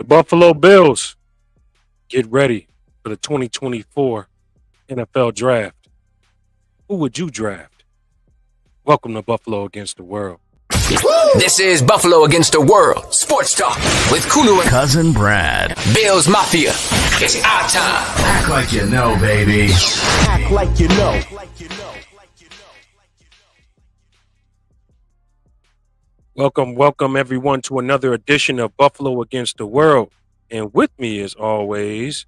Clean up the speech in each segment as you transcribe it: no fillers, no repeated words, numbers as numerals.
Buffalo Bills, get ready for the 2024 NFL Draft. Who would you draft? Welcome to Buffalo Against the World. This is Buffalo Against the World Sports Talk with Kulu and Cousin Brad. Bills Mafia. It's our time. Act like you know, baby. Act like you know. Welcome everyone to another edition of Buffalo Against the World. And with me, as always,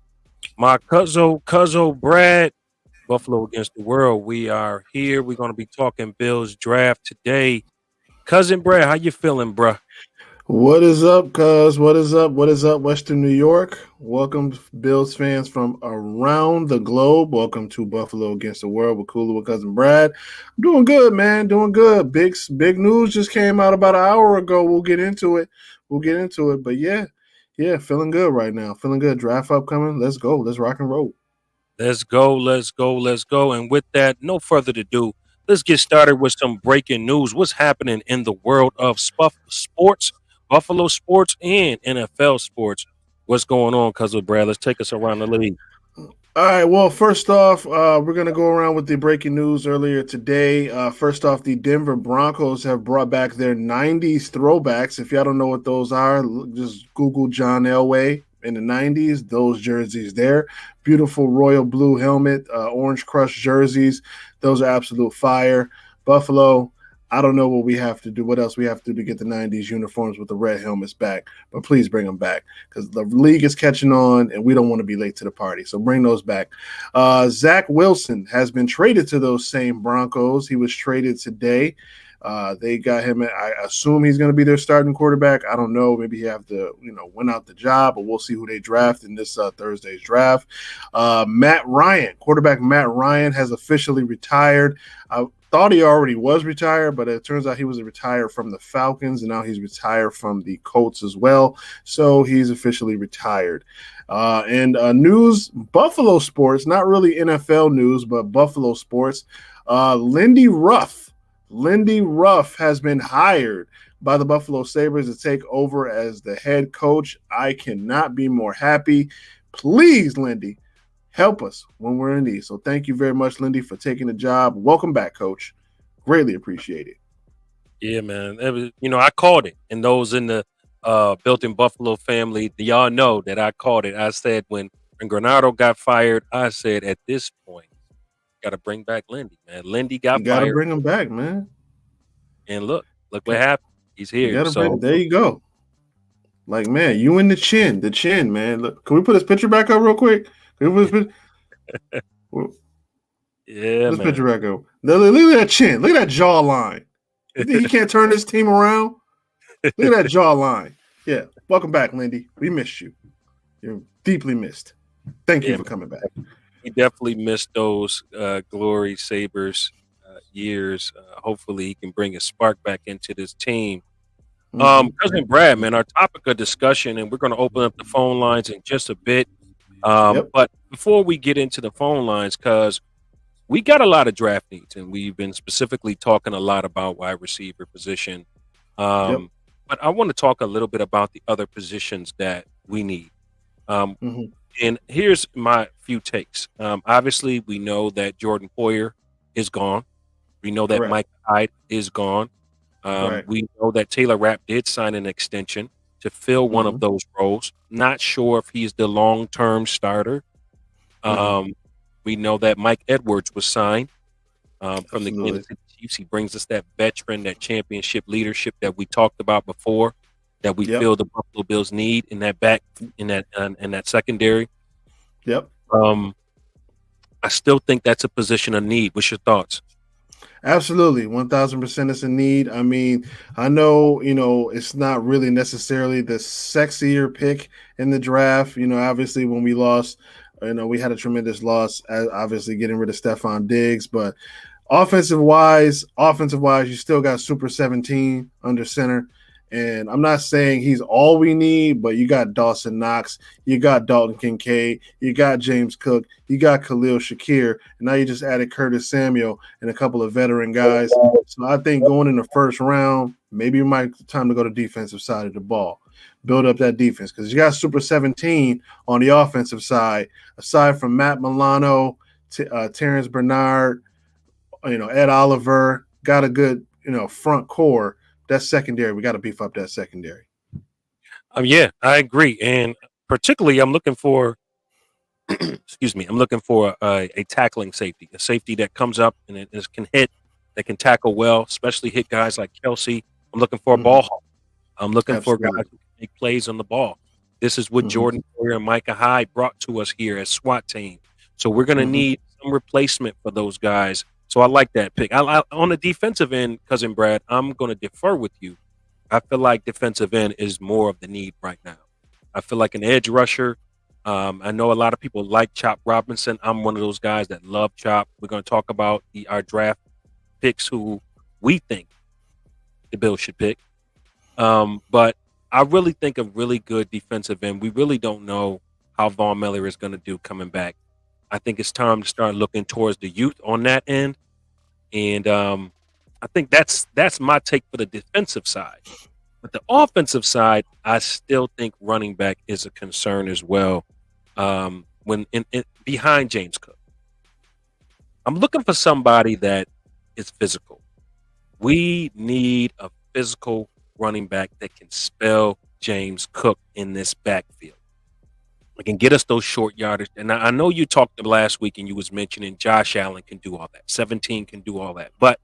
my cousin Brad, Buffalo Against the World. We are here. We're going to be talking Bills draft today. Cousin Brad, how you feeling, bruh? What is up, cuz? What is up? What is up, Western New York? Welcome, Bills fans from around the globe. Welcome to Buffalo Against the World with Kulu and Cousin Brad. I'm doing good, man. Doing good. Big news just came out about an hour ago. We'll get into it. But yeah, feeling good right now. Feeling good. Draft upcoming. Let's go. Let's rock and roll. Let's go. And with that, no further ado, let's get started with some breaking news. What's happening in the world of sports, Buffalo sports, and NFL sports? What's going on, Cousin Brad? Let's take us around the league. All right, well, first off, we're going to go around with the breaking news earlier today. First off, the Denver Broncos have brought back their 90s throwbacks. If y'all don't know what those are, just Google John Elway in the 90s, those jerseys there. Beautiful royal blue helmet, orange crush jerseys. Those are absolute fire. Buffalo, I don't know what we have to do, what else we have to do to get the 90s uniforms with the red helmets back, but please bring them back because the league is catching on and we don't want to be late to the party. So bring those back. Zach Wilson has been traded to those same Broncos. He was traded today. They got him. I assume he's going to be their starting quarterback. I don't know. Maybe he have to, win out the job, but we'll see who they draft in this Thursday's draft. Quarterback Matt Ryan has officially retired. I thought he already was retired, but it turns out he was retired from the Falcons, and now he's retired from the Colts as well. So he's officially retired. And news, Buffalo sports, not really NFL news, but Buffalo sports. Lindy Ruff has been hired by the Buffalo Sabres to take over as the head coach. I cannot be more happy. Please, Lindy, help us when we're in need. So thank you very much, Lindy, for taking the job. Welcome back, Coach. Greatly appreciate it. Yeah, man. It was, I called it. And those in the built-in Buffalo family, y'all know that I called it. I said when Granado got fired, I said at this point, got to bring back Lindy, man. Lindy got fired. You got to bring him back, man. And look what happened. He's here. There you go. Like, man, you in the chin, man. Look, can we put his picture back up real quick? Can we put his yeah, this picture back up. Look at that chin. Look at that jawline. You think he can't turn this team around? Look at that jawline. Yeah. Welcome back, Lindy. We missed you. You're deeply missed. Thank you for coming back. He definitely missed those Glory Sabres years. Hopefully he can bring a spark back into this team. Cousin Brad, man, our topic of discussion, and we're going to open up the phone lines in just a bit. But before we get into the phone lines, because we got a lot of draft needs, and we've been specifically talking a lot about wide receiver position. But I want to talk a little bit about the other positions that we need. And here's my few takes. Obviously, we know that Jordan Poyer is gone. We know that Mike Hyde is gone. We know that Taylor Rapp did sign an extension to fill one of those roles. Not sure if he's the long-term starter. We know that Mike Edwards was signed from the Kansas City Chiefs. He brings us that veteran, that championship leadership that we talked about before, that we feel the Buffalo Bills need in that secondary. I still think that's a position of need. What's your thoughts? Absolutely. 1,000% it's a need. I mean, I know, it's not really necessarily the sexier pick in the draft. Obviously when we lost, we had a tremendous loss, obviously getting rid of Stephon Diggs, but offensive wise, you still got Super 17 under center. And I'm not saying he's all we need, but you got Dawson Knox, you got Dalton Kincaid, you got James Cook, you got Khalil Shakir, and now you just added Curtis Samuel and a couple of veteran guys. So I think going in the first round, maybe it might be time to go to defensive side of the ball, build up that defense because you got Super 17 on the offensive side. Aside from Matt Milano, Terrence Bernard, Ed Oliver, got a good front core. That secondary, we got to beef up that secondary. Yeah, I agree, and particularly, I'm looking for excuse me, I'm looking for a tackling safety, a safety that comes up and can hit, that can tackle well, especially hit guys like Kelsey. I'm looking for a ball hawk. I'm looking for guys Absolutely. who can make plays on the ball. This is what Mm-hmm. Jordan Poyer and Micah Hyde brought to us here as SWAT team. So we're going to Mm-hmm. need some replacement for those guys. So I like that pick. On the defensive end, cousin Brad, I'm going to defer with you. I feel like defensive end is more of the need right now. I feel like an edge rusher. I know a lot of people like Chop Robinson. I'm one of those guys that love Chop. We're going to talk about our draft picks who we think the Bills should pick. But I really think a really good defensive end. We really don't know how Von Miller is going to do coming back. I think it's time to start looking towards the youth on that end, and I think that's my take for the defensive side. But the offensive side, I still think running back is a concern as well. When behind James Cook, I'm looking for somebody that is physical. We need a physical running back that can spell James Cook in this backfield. It can get us those short yardage. And I know you talked last week and you was mentioning Josh Allen can do all that. 17 can do all that. But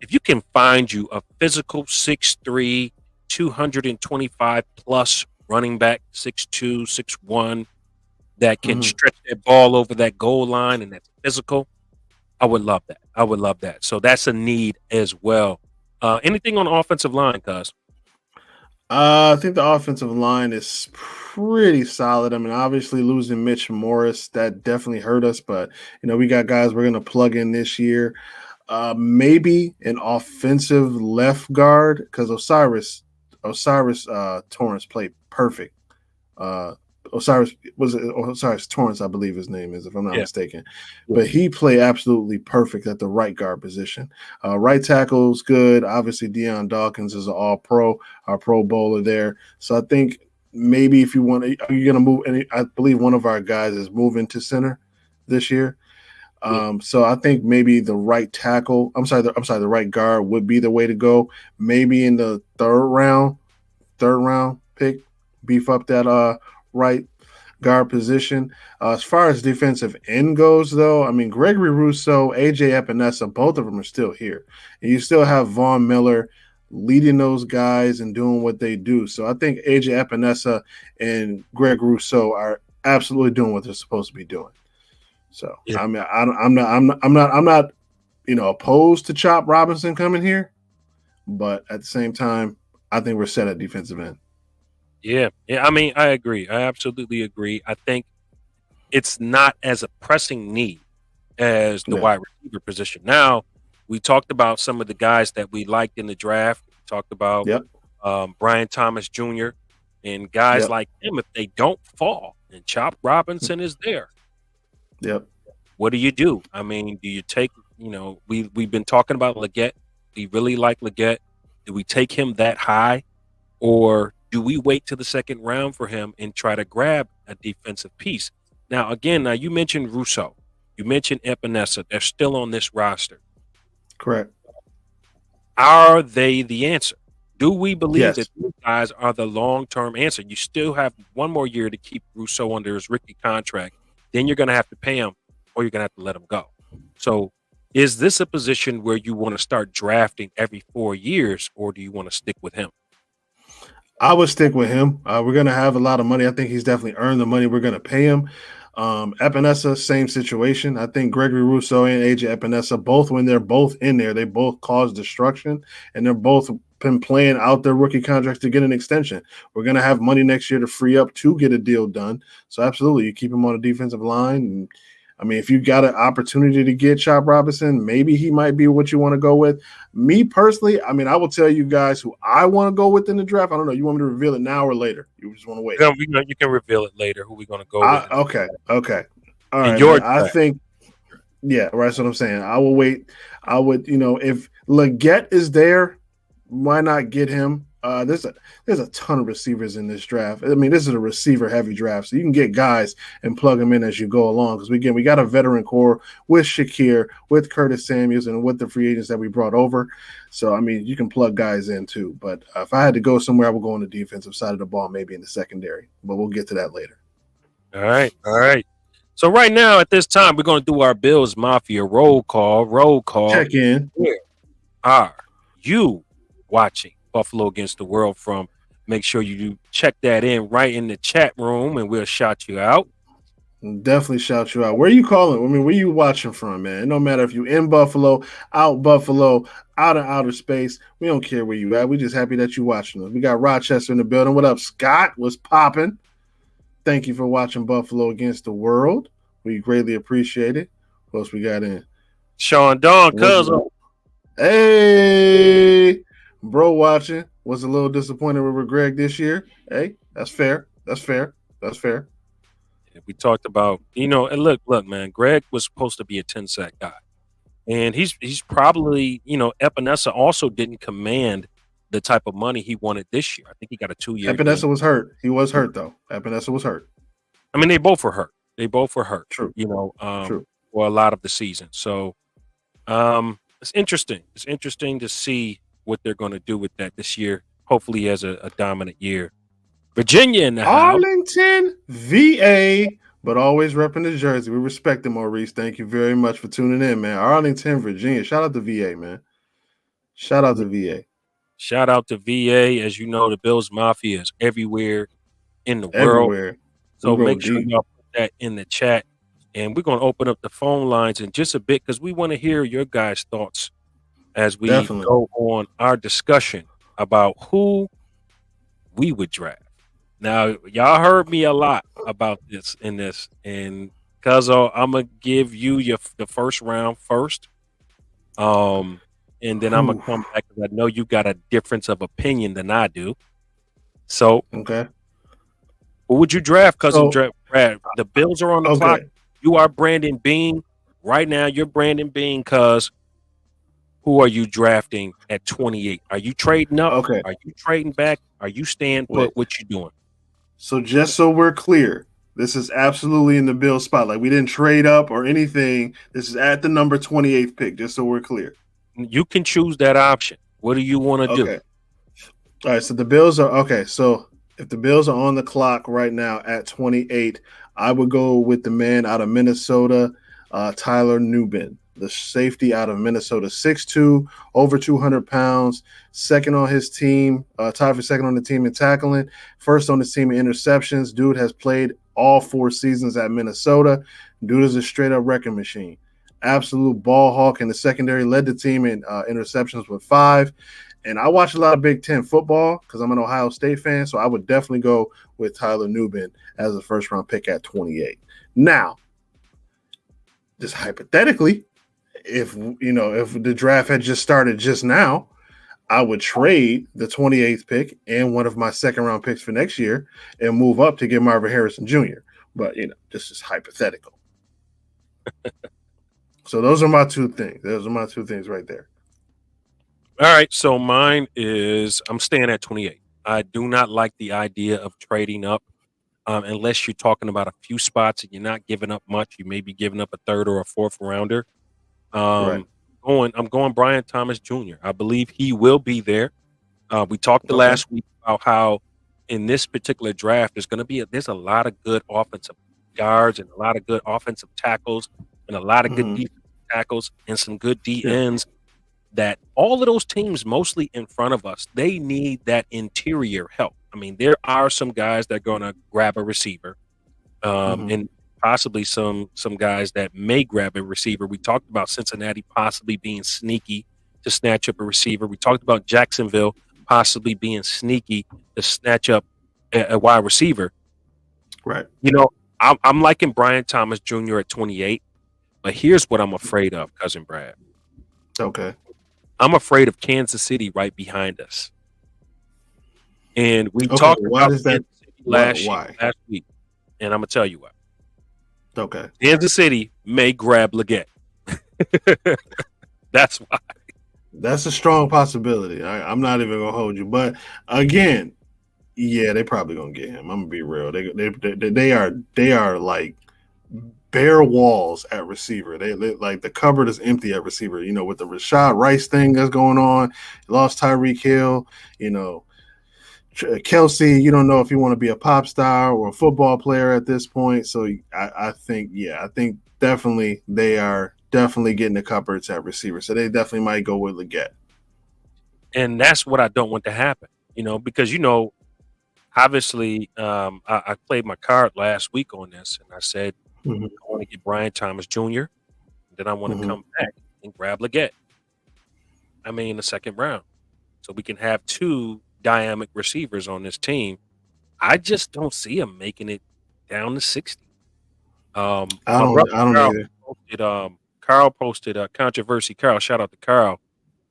if you can find you a physical 6'3", 225 plus running back, 6'2", 6'1", that can stretch that ball over that goal line and that's physical, I would love that. I would love that. So that's a need as well. Anything on the offensive line, cuz? I think the offensive line is pretty solid. I mean, obviously losing Mitch Morris, that definitely hurt us, but we got guys we're gonna plug in this year. Maybe an offensive left guard because Osiris Torrance played perfect. Osiris Torrance, I believe his name is, if I'm not Yeah. mistaken. But he played absolutely perfect at the right guard position. Right tackle's good. Obviously, Deion Dawkins is an all-pro, our Pro Bowler there. So I think maybe if you want, are you going to move? And I believe one of our guys is moving to center this year. So I think maybe the right tackle, the right guard would be the way to go. Maybe in the third round pick, beef up that right guard position. As far as defensive end goes, though, I mean, Gregory Rousseau, AJ Epinesa, both of them are still here. And you still have Von Miller leading those guys and doing what they do. So I think AJ Epinesa and Greg Rousseau are absolutely doing what they're supposed to be doing. So Yeah. I mean, I'm not opposed to Chop Robinson coming here, but at the same time, I think we're set at defensive end. Yeah. I mean, I agree. I absolutely agree. I think it's not as a pressing need as the wide receiver position. Now, we talked about some of the guys that we liked in the draft. We talked about Brian Thomas Jr. and guys like him. If they don't fall, and Chop Robinson is there. Yep. What do you do? I mean, do you take, we've been talking about Leggett. We really like Leggett. Do we take him that high? Or do we wait to the second round for him and try to grab a defensive piece? Now, again, you mentioned Rousseau. You mentioned Epinesa. They're still on this roster. Correct. Are they the answer? Do we believe that these guys are the long-term answer? You still have one more year to keep Rousseau under his rookie contract. Then you're going to have to pay him or you're going to have to let him go. So is this a position where you want to start drafting every 4 years or do you want to stick with him? I would stick with him. We're going to have a lot of money. I think he's definitely earned the money we're going to pay him. Epinesa, same situation. I think Gregory Rousseau and AJ Epinesa, both when they're both in there, they both cause destruction, and they're both been playing out their rookie contracts to get an extension. We're going to have money next year to free up to get a deal done. So absolutely, you keep him on a defensive line. And, I mean, if you got an opportunity to get Chop Robinson, maybe he might be what you want to go with. Me personally, I mean, I will tell you guys who I want to go with in the draft. I don't know. You want me to reveal it now or later? You just want to wait? You can reveal it later who we're going to go with. Okay. All right. I think, yeah, right. That's what I'm saying. I will wait. I would, if Leggett is there, Why not get him? There's a ton of receivers in this draft. I mean, this is a receiver heavy draft, so you can get guys and plug them in as you go along. Because we got a veteran core with Shakir, with Curtis Samuels, and with the free agents that we brought over. So I mean, you can plug guys in too. But if I had to go somewhere, I would go on the defensive side of the ball, maybe in the secondary. But we'll get to that later. All right, all right. So right now at this time, we're going to do our Bills Mafia roll call. Roll call. Check in. Where are you watching Buffalo against the world from? Make sure you check that in right in the chat room, and we'll shout you out. Definitely shout you out. Where are you calling? I mean, where you watching from, man? It don't matter if you in Buffalo, out of outer space. We don't care where you at. We just happy that you watching us. We got Rochester in the building. What up, Scott? What's popping? Thank you for watching Buffalo against the world. We greatly appreciate it. What else we got in? Sean Don, cousin. Hey, bro, watching. Was a little disappointed with Greg this year. Hey, that's fair. That's fair. That's fair. We talked about, and look, man, Greg was supposed to be a 10-sack guy. And he's probably, Epinesa also didn't command the type of money he wanted this year. I think he got a 2-year. Epinesa was hurt. He was hurt, though. Epinesa was hurt. I mean, they both were hurt. True. True. For a lot of the season. So it's interesting. It's interesting to see what they're going to do with that this year. Hopefully he has a dominant year. Virginia in the Arlington, VA, but always repping the jersey. We respect him, Maurice. Thank you very much for tuning in, man. Arlington, Virginia. Shout out to VA, man. Shout out to VA. Shout out to VA. As you know, the Bills Mafia is everywhere in the world. So make sure y'all put that in the chat. And we're going to open up the phone lines in just a bit because we want to hear your guys' thoughts as we go on our discussion about who we would draft. Now, y'all heard me a lot about this, and Cuzzo, I'm going to give you the first round first. And then I'm going to come back because I know you got a difference of opinion than I do. So, okay. Who would you draft, Cousin Brad? The Bills are on the clock. You are Brandon Bean. Right now, you're Brandon Bean, cuz who are you drafting at 28? Are you trading up? Okay. Are you trading back? Are you staying put? What you doing? So just so we're clear, this is absolutely in the Bills spotlight. We didn't trade up or anything. This is at the number 28th pick, just so we're clear. You can choose that option. What do you want to do? All right, so the Bills are – okay, so if the Bills are on the clock right now at 28, I would go with the man out of Minnesota, Tyler Nubin, the safety out of Minnesota, 6'2", over 200 pounds, second on his team, tied for second on the team in tackling, first on the team in interceptions. Dude has played all 4 seasons at Minnesota. Dude is a straight-up wrecking machine. Absolute ball hawk in the secondary, led the team in interceptions with 5. And I watch a lot of Big Ten football because I'm an Ohio State fan, so I would definitely go with Tyler Nubin as a first-round pick at 28. Now, just hypothetically, if the draft had just started just now, I would trade the 28th pick and one of my second-round picks for next year and move up to get Marvin Harrison Jr. But, this is hypothetical. So those are my 2 things. Those are my 2 things right there. All right, so mine is I'm staying at 28. I do not like the idea of trading up unless you're talking about a few spots and you're not giving up much. You may be giving up a 3rd or a 4th rounder. I'm going Brian Thomas Jr. I believe he will be there. We talked last week about how in this particular draft there's a lot of good offensive guards and a lot of good offensive tackles and a lot of good defensive tackles and some good DNs. That all of those teams mostly in front of us, they need that interior help. I mean, there are some guys that are going to grab a receiver and possibly some guys that may grab a receiver. We talked about Cincinnati possibly being sneaky to snatch up a receiver. We talked about Jacksonville possibly being sneaky to snatch up a wide receiver. Right. I'm liking Brian Thomas Jr. at 28, but here's what I'm afraid of, Cousin Brad. Okay. I'm afraid of Kansas City right behind us. And we talked about Kansas City last week, and I'm going to tell you why. Okay. Kansas City may grab Leggett. That's why. That's a strong possibility. I'm not even gonna hold you, but again, yeah, they probably gonna get him. I'm gonna be real. They are like bare walls at receiver. They like the cupboard is empty at receiver. You know, with the Rashad Rice thing that's going on, lost Tyreek Hill. You know, Kelsey. You don't know if you want to be a pop star or a football player at this point. So I think, yeah, I think definitely they are definitely getting the cupboards at receiver. So they definitely might go with Leggett. And that's what I don't want to happen. Because obviously, I played my card last week on this, and I said Mm-hmm. I want to get Brian Thomas Jr. Then I want to Mm-hmm. come back and grab Leggett. In the second round, so we can have two dynamic receivers on this team. I just don't see him making it down to 60. I My brother don't either. Carl posted a controversy. Carl, shout out to Carl.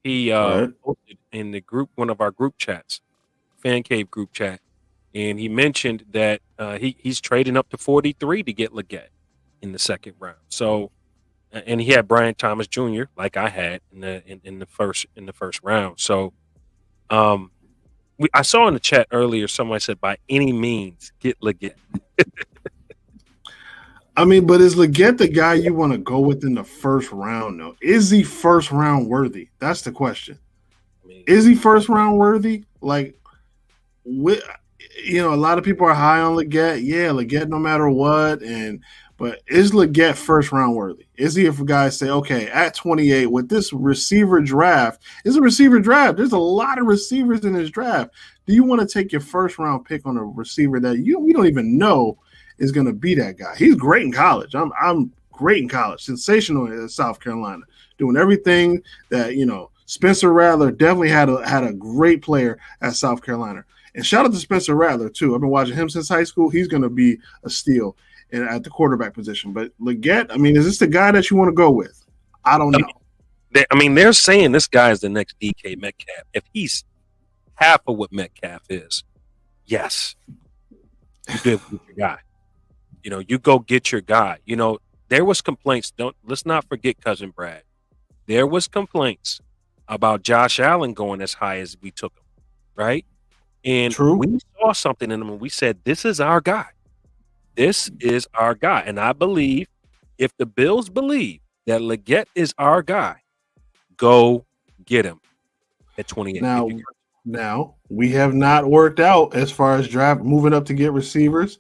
He Right. posted in the group, one of our group chats, fan cave group chat, and he mentioned that he's trading up to 43 to get Leggett in the second round. So, and he had Brian Thomas Jr. like I had in the first round. So, I saw in the chat earlier someone said by any means get Leggett. But is Leggett the guy you want to go with in the first round, though? Is he first round worthy? That's the question. Is he first round worthy? Like, a lot of people are high on Leggett. Yeah, Leggett no matter what. But is Leggett first round worthy? Is he if guys say, okay, at 28 with this receiver draft, it's a receiver draft. There's a lot of receivers in this draft. Do you want to take your first round pick on a receiver that we don't even know is going to be that guy? He's great in college. I'm great in college, sensational in South Carolina, doing everything that Spencer Rattler definitely had a great player at South Carolina. And shout out to Spencer Rattler too. I've been watching him since high school. He's going to be a steal at the quarterback position. But Leggett, is this the guy that you want to go with? I don't know. They're saying this guy is the next DK Metcalf. If he's half of what Metcalf is, yes, you did with your guy. You go get your guy. There was complaints. Let's not forget cousin Brad. There was complaints about Josh Allen going as high as we took him, right? And True. We saw something in him, and we said, "This is our guy. This is our guy." And I believe, if the Bills believe that Leggett is our guy, go get him at 28. Now we have not worked out as far as draft moving up to get receivers.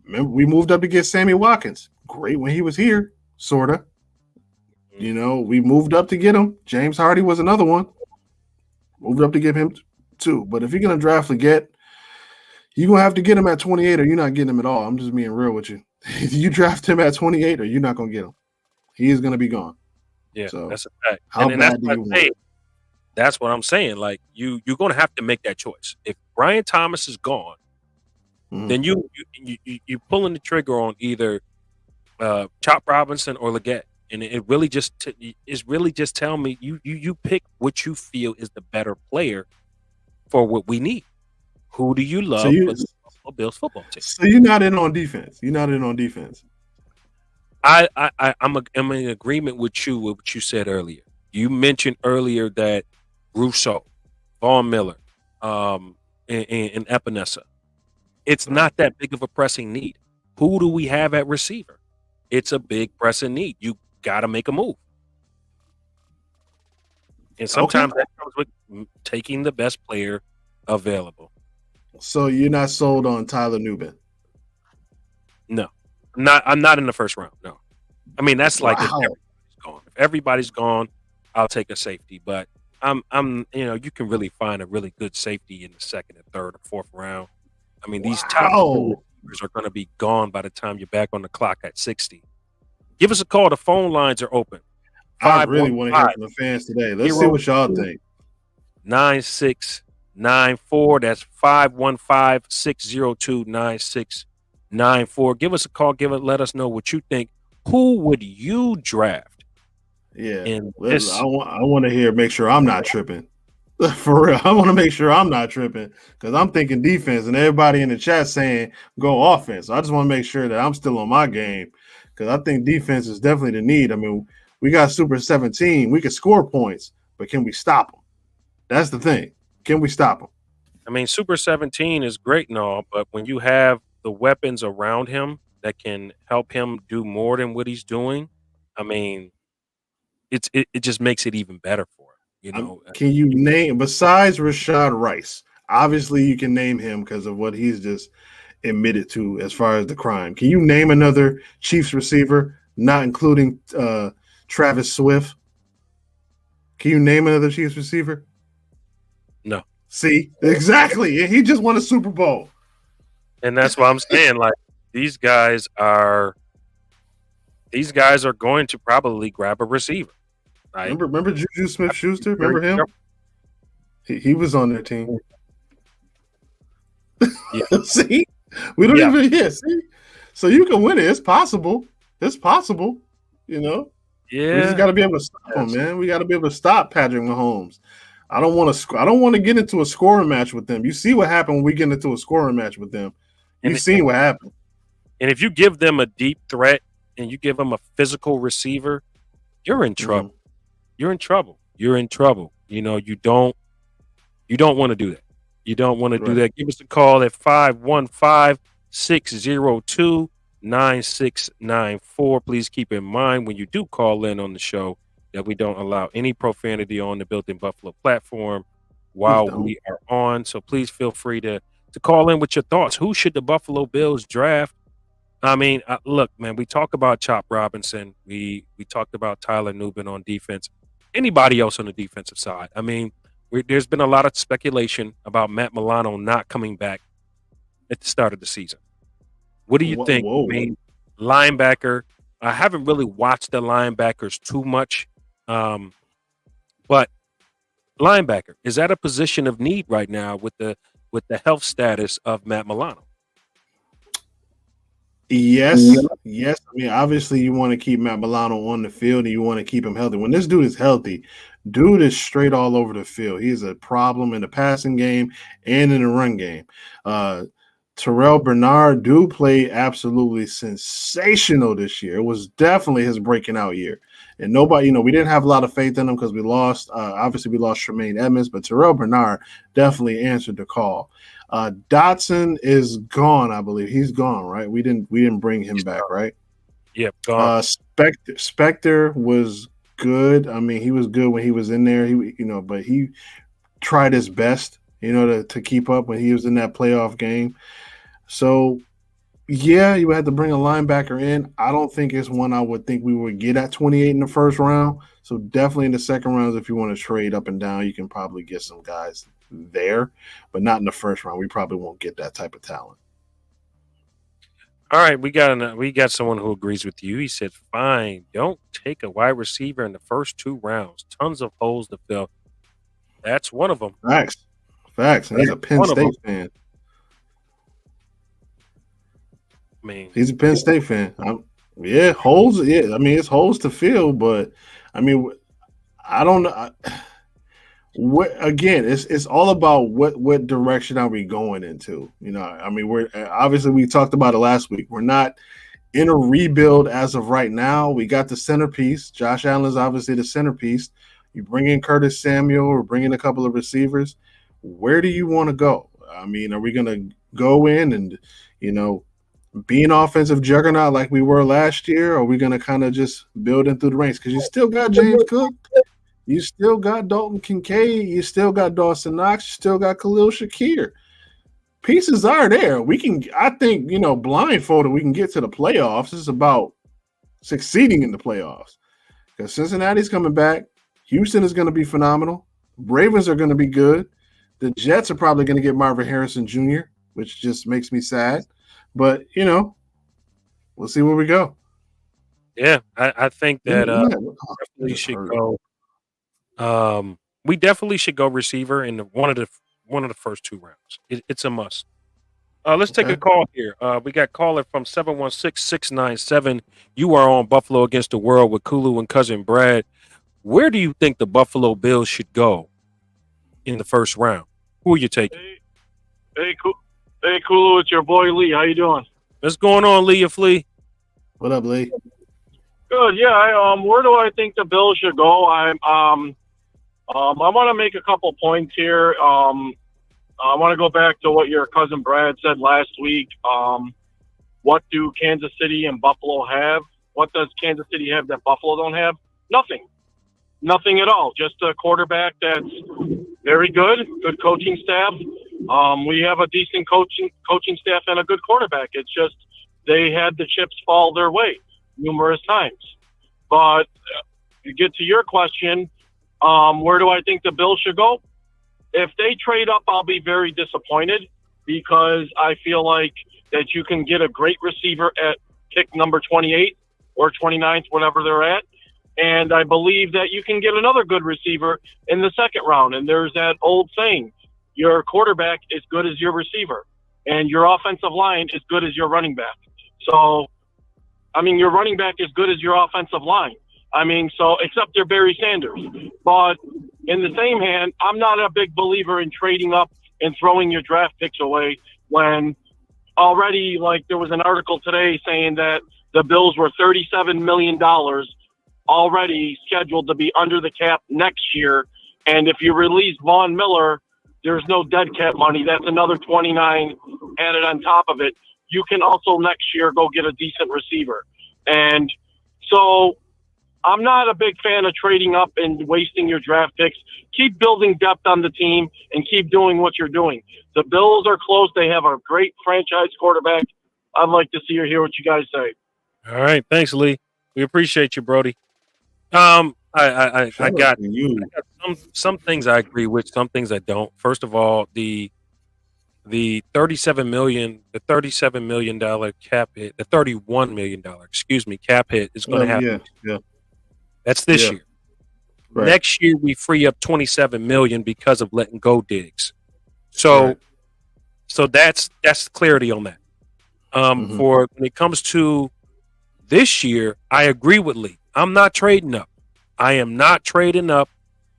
Remember, we moved up to get Sammy Watkins. Great when he was here, sorta. We moved up to get him. James Hardy was another one. Moved up to get him too. But if you're gonna draft Leggett, you're gonna have to get him at 28, or you're not getting him at all. I'm just being real with you. If you draft him at 28, or you're not gonna get him. He is gonna be gone. Yeah, so that's a fact. How and bad do you want? That's what I'm saying. Like you're gonna have to make that choice. If Brian Thomas is gone, then you pulling the trigger on either Chop Robinson or Leggett. And it really just tell me you pick what you feel is the better player for what we need. Who do you love for the Buffalo Bills football team? So you're not in on defense. You're not in on defense. I'm in agreement with what you said earlier. You mentioned earlier that Rousseau, Von Miller, and Epinesa. It's not that big of a pressing need. Who do we have at receiver? It's a big pressing need. You got to make a move. And sometimes that comes with taking the best player available. So you're not sold on Tyler Nubin? No. I'm not in the first round. No. That's like if everybody's gone. If everybody's gone, I'll take a safety. But I'm you can really find a really good safety in the second and third or fourth round. These top receivers are going to be gone by the time you're back on the clock at 60. Give us a call. The phone lines are open. I really want to hear from the fans today. Let's see what y'all think. 9694. That's 515-602-9694. Give us a call. Let us know what you think. Who would you draft? Yeah. I want to hear, make sure I'm not tripping. For real. I want to make sure I'm not tripping because I'm thinking defense and everybody in the chat saying go offense. So I just want to make sure that I'm still on my game because I think defense is definitely the need. We got Super 17. We can score points, but can we stop him? That's the thing. Can we stop him? I mean, Super 17 is great and all, but when you have the weapons around him that can help him do more than what he's doing, I mean, it just makes it even better for him. You know, Can you name besides Rashad Rice? Obviously, you can name him because of what he's just admitted to as far as the crime. Can you name another Chiefs receiver, not including Travis Swift? Can you name another Chiefs receiver? no, See, exactly. He just won a Super Bowl. and that's why I'm saying like these guys are going to probably grab a receiver. Like Remember Juju Smith-Schuster? very Remember him? careful. He was on their team. Yeah, See, we don't yeah, even hear. See, so you can win it. It's possible. It's possible. You know, we just yeah. got to be able to stop him, Yes. man. We got to be able to stop Patrick Mahomes. I don't want to. I don't want to get into a scoring match with them. You see what happened when we get into a scoring match with them. And You've seen what happened. and if you give them a deep threat and you give them a physical receiver, you're in trouble. Mhm. You're in trouble. You're in trouble. You know, you don't want to do that. You don't want to do Right. that. Give us a call at 515-602-9694. Please keep in mind when you do call in on the show that we don't allow any profanity on the Built in Buffalo platform Please while don't. we are on. So please feel free to call in with your thoughts. Who should the Buffalo Bills draft? I mean, look, man, we talk about Chop Robinson. We talked about Tyler Nubin on defense. Anybody else on the defensive side? I mean, there's been a lot of speculation about Matt Milano not coming back at the start of the season. What do you think? Whoa. I mean, linebacker. I haven't really watched the linebackers too much, but linebacker, is that a position of need right now with the health status of Matt Milano? Yes. I mean, obviously, you want to keep Matt Milano on the field and you want to keep him healthy. When this dude is healthy, dude is straight all over the field. He's a problem in the passing game and in the run game. Terrell Bernard do play absolutely sensational this year. It was definitely his breaking out year. And nobody, we didn't have a lot of faith in him because we lost. Obviously, we lost Tremaine Edmonds, but Terrell Bernard definitely answered the call. Dotson is gone, I believe. He's gone, right? We didn't bring him back, right? Yep, gone. Spectre was good. I mean, he was good when he was in there. But he tried his best, to keep up when he was in that playoff game. So, yeah, you had to bring a linebacker in. I don't think it's one I would think we would get at 28 in the first round. So definitely in the second round, if you want to trade up and down, you can probably get some guys there, but not in the first round. We probably won't get that type of talent. All right, we got someone who agrees with you. He said, "Fine, don't take a wide receiver in the first 2 rounds. Tons of holes to fill." That's one of them. Facts. And he's a Penn State fan. I mean, He's a Penn State fan. Holes. Yeah, I mean, it's holes to fill, but I mean, I don't know. Again, it's all about what direction are we going into? I mean, we talked about it last week. We're not in a rebuild as of right now. We got the centerpiece. Josh Allen is obviously the centerpiece. You bring in Curtis Samuel or bring in a couple of receivers. Where do you want to go? I mean, are we going to go in and be an offensive juggernaut like we were last year, or are we going to kind of just build in through the ranks? Because you still got James Cook. You still got Dalton Kincaid. You still got Dawson Knox. You still got Khalil Shakir. Pieces are there. I think, blindfolded, we can get to the playoffs. It's about succeeding in the playoffs. Because Cincinnati's coming back. Houston is going to be phenomenal. Ravens are going to be good. The Jets are probably going to get Marvin Harrison Jr., which just makes me sad. But, we'll see where we go. yeah, I think that definitely should go. We definitely should go receiver in one of the first 2 rounds. It's a must. Let's take a call here. We got caller from 716-697. You are on Buffalo Against the World with Kulu and Cousin Brad. Where do you think the Buffalo Bills should go in the first round? Who are you taking? Hey, Kulu, it's your boy Lee. How you doing? What's going on, Leah Flea? What up, Lee? Good. Yeah. Where do I think the Bills should go? I want to make a couple points here. I want to go back to what your cousin Brad said last week. What do Kansas City and Buffalo have? What does Kansas City have that Buffalo don't have? Nothing. Nothing at all. Just a quarterback that's very good coaching staff. We have a decent coaching staff and a good quarterback. It's just they had the chips fall their way numerous times. But to get to your question, where do I think the Bills should go? If they trade up, I'll be very disappointed because I feel like that you can get a great receiver at pick number 28 or 29th, whatever they're at. And I believe that you can get another good receiver in the second round. And there's that old saying, your quarterback is good as your receiver, and your offensive line is good as your running back. So, I mean, your running back is good as your offensive line. I mean, so except they're Barry Sanders. But in the same hand, I'm not a big believer in trading up and throwing your draft picks away when already, like, there was an article today saying that the Bills were $37 million already scheduled to be under the cap next year. And if you release Von Miller, there's no dead cap money. That's another 29 added on top of it. You can also next year go get a decent receiver. And so I'm not a big fan of trading up and wasting your draft picks. Keep building depth on the team and keep doing what you're doing. The Bills are close. They have a great franchise quarterback. I'd like to see or hear what you guys say. All right. Thanks, Lee. We appreciate you, Brody. I got some things I agree with, some things I don't. First of all, the $37 million cap hit, the $31 million, cap hit is going to happen. Yeah. That's this year. Right. Next year we free up $27 million because of letting go Diggs. So that's clarity on that. For when it comes to this year, I agree with Lee. I'm not trading up. I am not trading up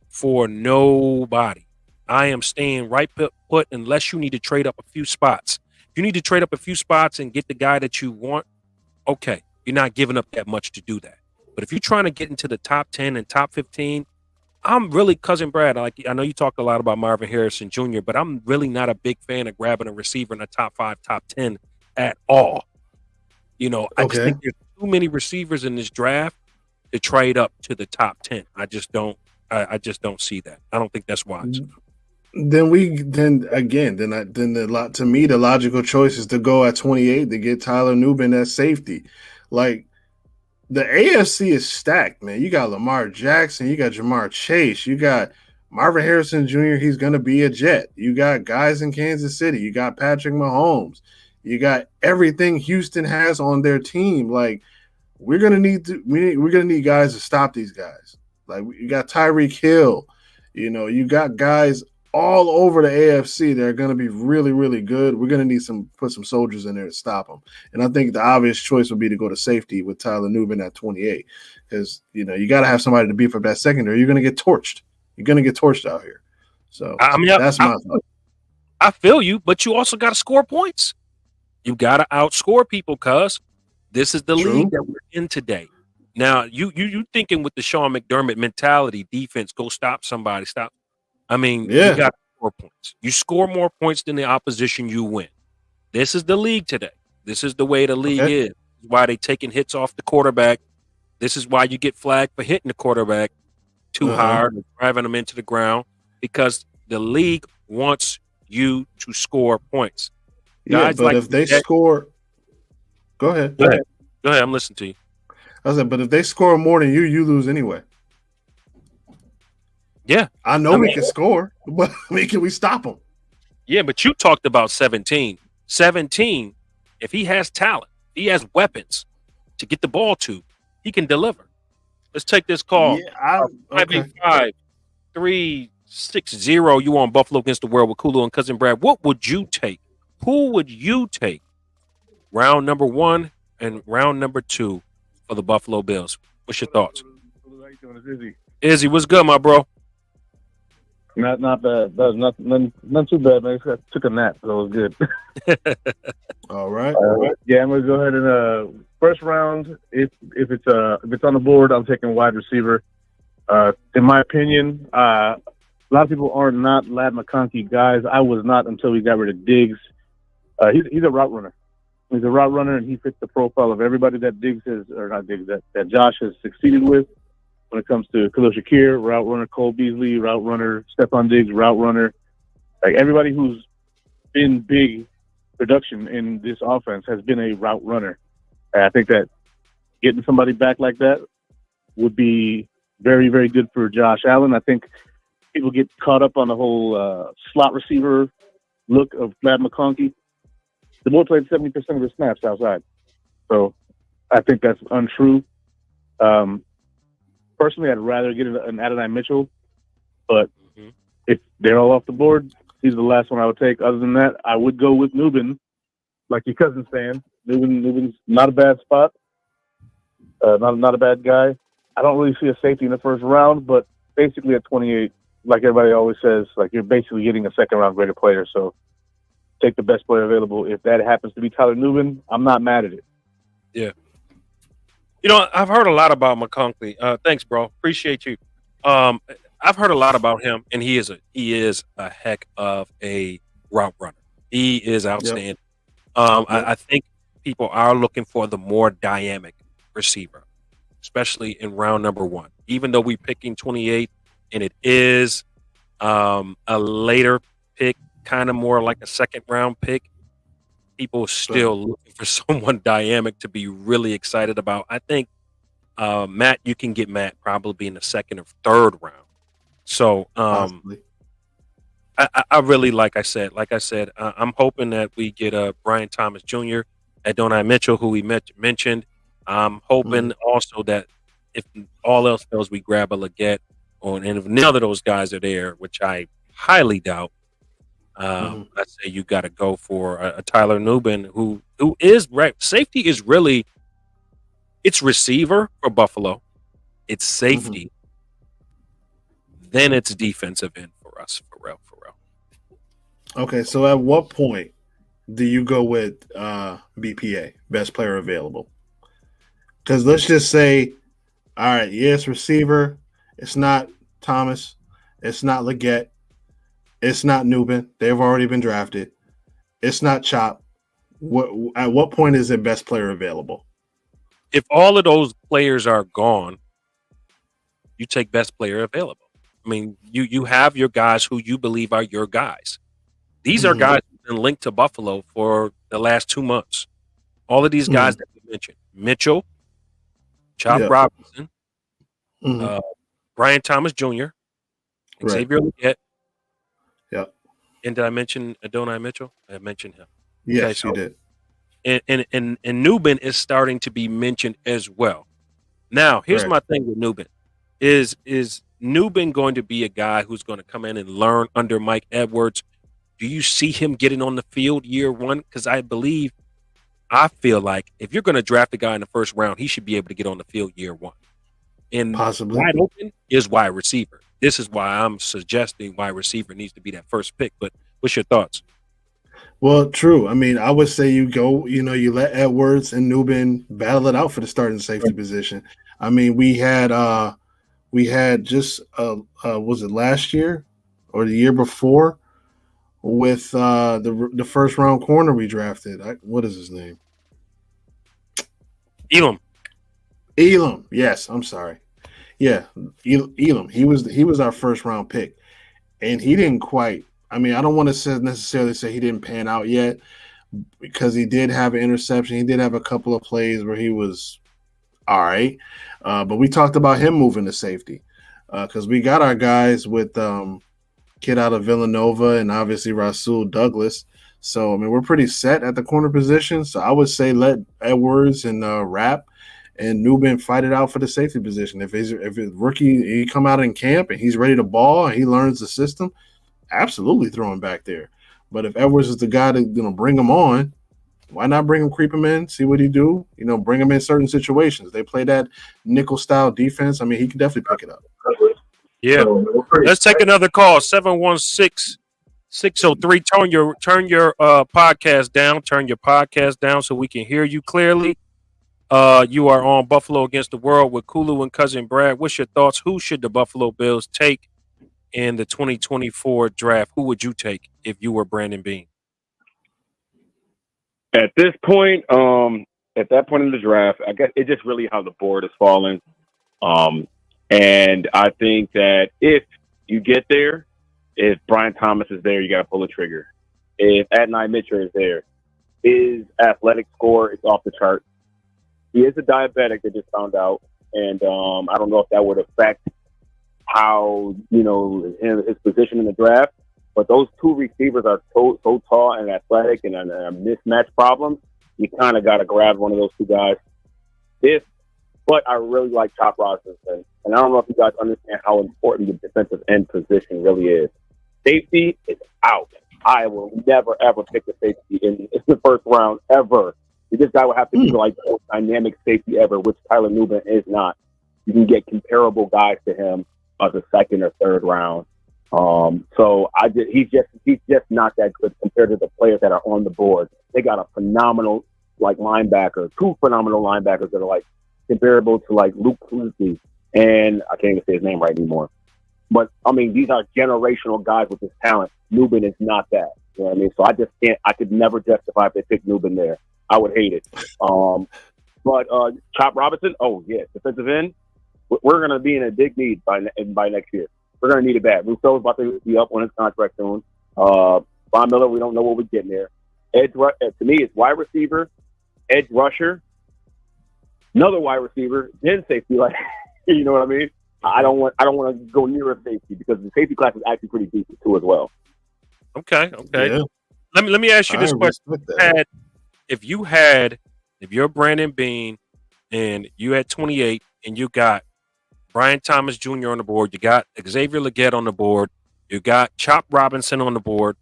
for nobody. I am staying right put unless you need to trade up a few spots. If you need to trade up a few spots and get the guy that you want, okay, you're not giving up that much to do that. But if you're trying to get into the top 10 and top 15, I'm really, Cousin Brad, I know you talked a lot about Marvin Harrison Jr., but I'm really not a big fan of grabbing a receiver in the top 5, top 10 at all. I just think there's too many receivers in this draft to trade up to the top 10. I just don't see that. I don't think that's wise. To me, the logical choice is to go at 28 to get Tyler Nubin at safety. Like, the AFC is stacked, man. You got Lamar Jackson, you got Jamar Chase, you got Marvin Harrison Jr., he's going to be a Jet. You got guys in Kansas City, you got Patrick Mahomes, you got everything Houston has on their team. Like, we're gonna need guys to stop these guys. Like, you got Tyreek Hill, you got guys all over the AFC that are going to be really, really good. We're going to need put some soldiers in there to stop them. And I think the obvious choice would be to go to safety with Tyler Nubin at 28 because, you got to have somebody to beef up that secondary. You're going to get torched. You're going to get torched out here. So that's my thought. I feel you, but you also got to score points. You got to outscore people because this is the league that we're in today. Now, you thinking with the Sean McDermott mentality, defense, go stop somebody, stop. I mean, you got to score points. You score more points than the opposition, you win. This is the league today. This is the way the league is. This is why they taking hits off the quarterback. This is why you get flagged for hitting the quarterback too hard and driving them into the ground because the league wants you to score points. Guys, but if they score, go ahead. Go ahead. I'm listening to you. I said, but if they score more than you lose anyway. Yeah, I know we can score, but can we stop them? Yeah, but you talked about 17. 17, if he has talent, he has weapons to get the ball to, he can deliver. Let's take this call. Yeah, 585-360. You on Buffalo Against the World with Kulu and Cousin Brad. What would you take? Who would you take? Round number 1 and round number 2 for the Buffalo Bills. What's your thoughts? How you doing? It's Izzy. Izzy, what's good, my bro? Not bad. That was none too bad, man. I took a nap, so it was good. All right. Yeah, I'm gonna go ahead and first round. If it's on the board, I'm taking wide receiver. In my opinion, a lot of people are not Lad McConkey guys. I was not until we got rid of Diggs. He's a route runner. He's a route runner, and he fits the profile of everybody that that Josh has succeeded with. When it comes to Khalil Shakir, route runner, Cole Beasley, route runner, Stephon Diggs, route runner. Like everybody who's been big production in this offense has been a route runner. And I think that getting somebody back like that would be very, very good for Josh Allen. I think people get caught up on the whole slot receiver look of Lad McConkey. The boy played 70% of his snaps outside. So I think that's untrue. Personally, I'd rather get an Adonai Mitchell, but if they're all off the board, he's the last one I would take. Other than that, I would go with Nubin, like your cousin's saying. Nubin's not a bad spot, not a bad guy. I don't really see a safety in the first round, but basically at 28, like everybody always says, like you're basically getting a second-round greater player. So take the best player available. If that happens to be Tyler Nubin, I'm not mad at it. Yeah. You know, I've heard a lot about McConkey. Thanks, bro. Appreciate you. I've heard a lot about him, and he is a heck of a route runner. He is outstanding. Yep. I think people are looking for the more dynamic receiver, especially in round number 1. Even though we're picking 28, and it is a later pick, kind of more like a second-round pick, people are still looking for someone dynamic to be really excited about. I think Matt, you can get Matt probably in the second or third round. So I really, like I said, I'm hoping that we get Brian Thomas Jr., Adonai Mitchell, who we mentioned. I'm hoping also that if all else fails, we grab a Leggett, and if none of those guys are there, which I highly doubt, I say you got to go for a Tyler Nubin, who is right. Safety is really, it's receiver for Buffalo, it's safety, then it's defensive end for us, for real. Okay, so at what point do you go with BPA, best player available? Because let's just say, all right, yes, receiver, it's not Thomas, it's not Leggett, it's not Nubin. They've already been drafted. It's not Chop. At what point is it best player available? If all of those players are gone, you take best player available. I mean, you have your guys who you believe are your guys. These are guys who've been linked to Buffalo for the last 2 months. All of these guys that we mentioned: Mitchell, Chop Robinson, Brian Thomas Jr., Xavier Leggett. Yeah. And did I mention Adonai Mitchell? I mentioned him. Yes, okay, so, you did. And Nubin is starting to be mentioned as well. Now, here's my thing with Nubin. Is Nubin going to be a guy who's going to come in and learn under Mike Edwards? Do you see him getting on the field year one? Because I feel like if you're going to draft a guy in the first round, he should be able to get on the field year one. And possibly wide open is wide receiver. This is why I'm suggesting wide receiver needs to be that first pick. But what's your thoughts? Well, true. I mean, I would say you let Edwards and Nubin battle it out for the starting safety position. I mean, we had just was it last year or the year before with the first round corner we drafted. What is his name? Elam. Yes, I'm sorry. Yeah, Elam. He was our first round pick, and he didn't quite. I mean, I don't want to necessarily say he didn't pan out yet, because he did have an interception. He did have a couple of plays where he was all right, but we talked about him moving to safety because we got our guys with kid out of Villanova and obviously Rasul Douglas. So I mean, we're pretty set at the corner position. So I would say let Edwards and Rapp and Nubin fight it out for the safety position. If his rookie, he come out in camp and he's ready to ball and he learns the system, absolutely throw him back there. But if Edwards is the guy to bring him on, why not bring him, creep him in, see what he do? Bring him in certain situations. They play that nickel style defense. I mean, he could definitely pick it up. Yeah. Let's take another call. 716-603. Turn your podcast down. Turn your podcast down so we can hear you clearly. You are on Buffalo Against the World with Kulu and Cousin Brad. What's your thoughts? Who should the Buffalo Bills take in the 2024 draft? Who would you take if you were Brandon Bean? At this point, at that point in the draft, I guess it's just really how the board is falling. And I think that if you get there, if Brian Thomas is there, you got to pull the trigger. If Adonai Mitchell is there, his athletic score is off the chart. He is a diabetic that just found out, and I don't know if that would affect how his position in the draft. But those two receivers are so tall and athletic and a mismatch problem. You kind of got to grab one of those two guys. But I really like Chop Robinson, and I don't know if you guys understand how important the defensive end position really is. Safety is out. I will never ever pick a safety in the first round ever. This guy will have to be like the most dynamic safety ever, which Tyler Nubin is not. You can get comparable guys to him as a second or third round. So he's just not that good compared to the players that are on the board. They got a phenomenal two phenomenal linebackers that are like comparable to like Luke Kuechly, and I can't even say his name right anymore. But I mean, these are generational guys with this talent. Nubin is not that. You know what I mean? So I just can't. I could never justify if they picked Nubin there. I would hate it. But Chop Robinson, oh yeah, defensive end. We're going to be in a big need by next year. We're going to need it bad. Russo's about to be up on his contract soon. Von Miller, we don't know what we're getting there. To me, it's wide receiver, edge rusher, another wide receiver, then safety. Like, you know what I mean? I don't want to go near a safety because the safety class is actually pretty decent too as well. Okay. Yeah. Let me ask you this question: if you're Brandon Bean and you had 28 and you got Brian Thomas Jr. on the board, you got Xavier Legette on the board, you got Chop Robinson on the board,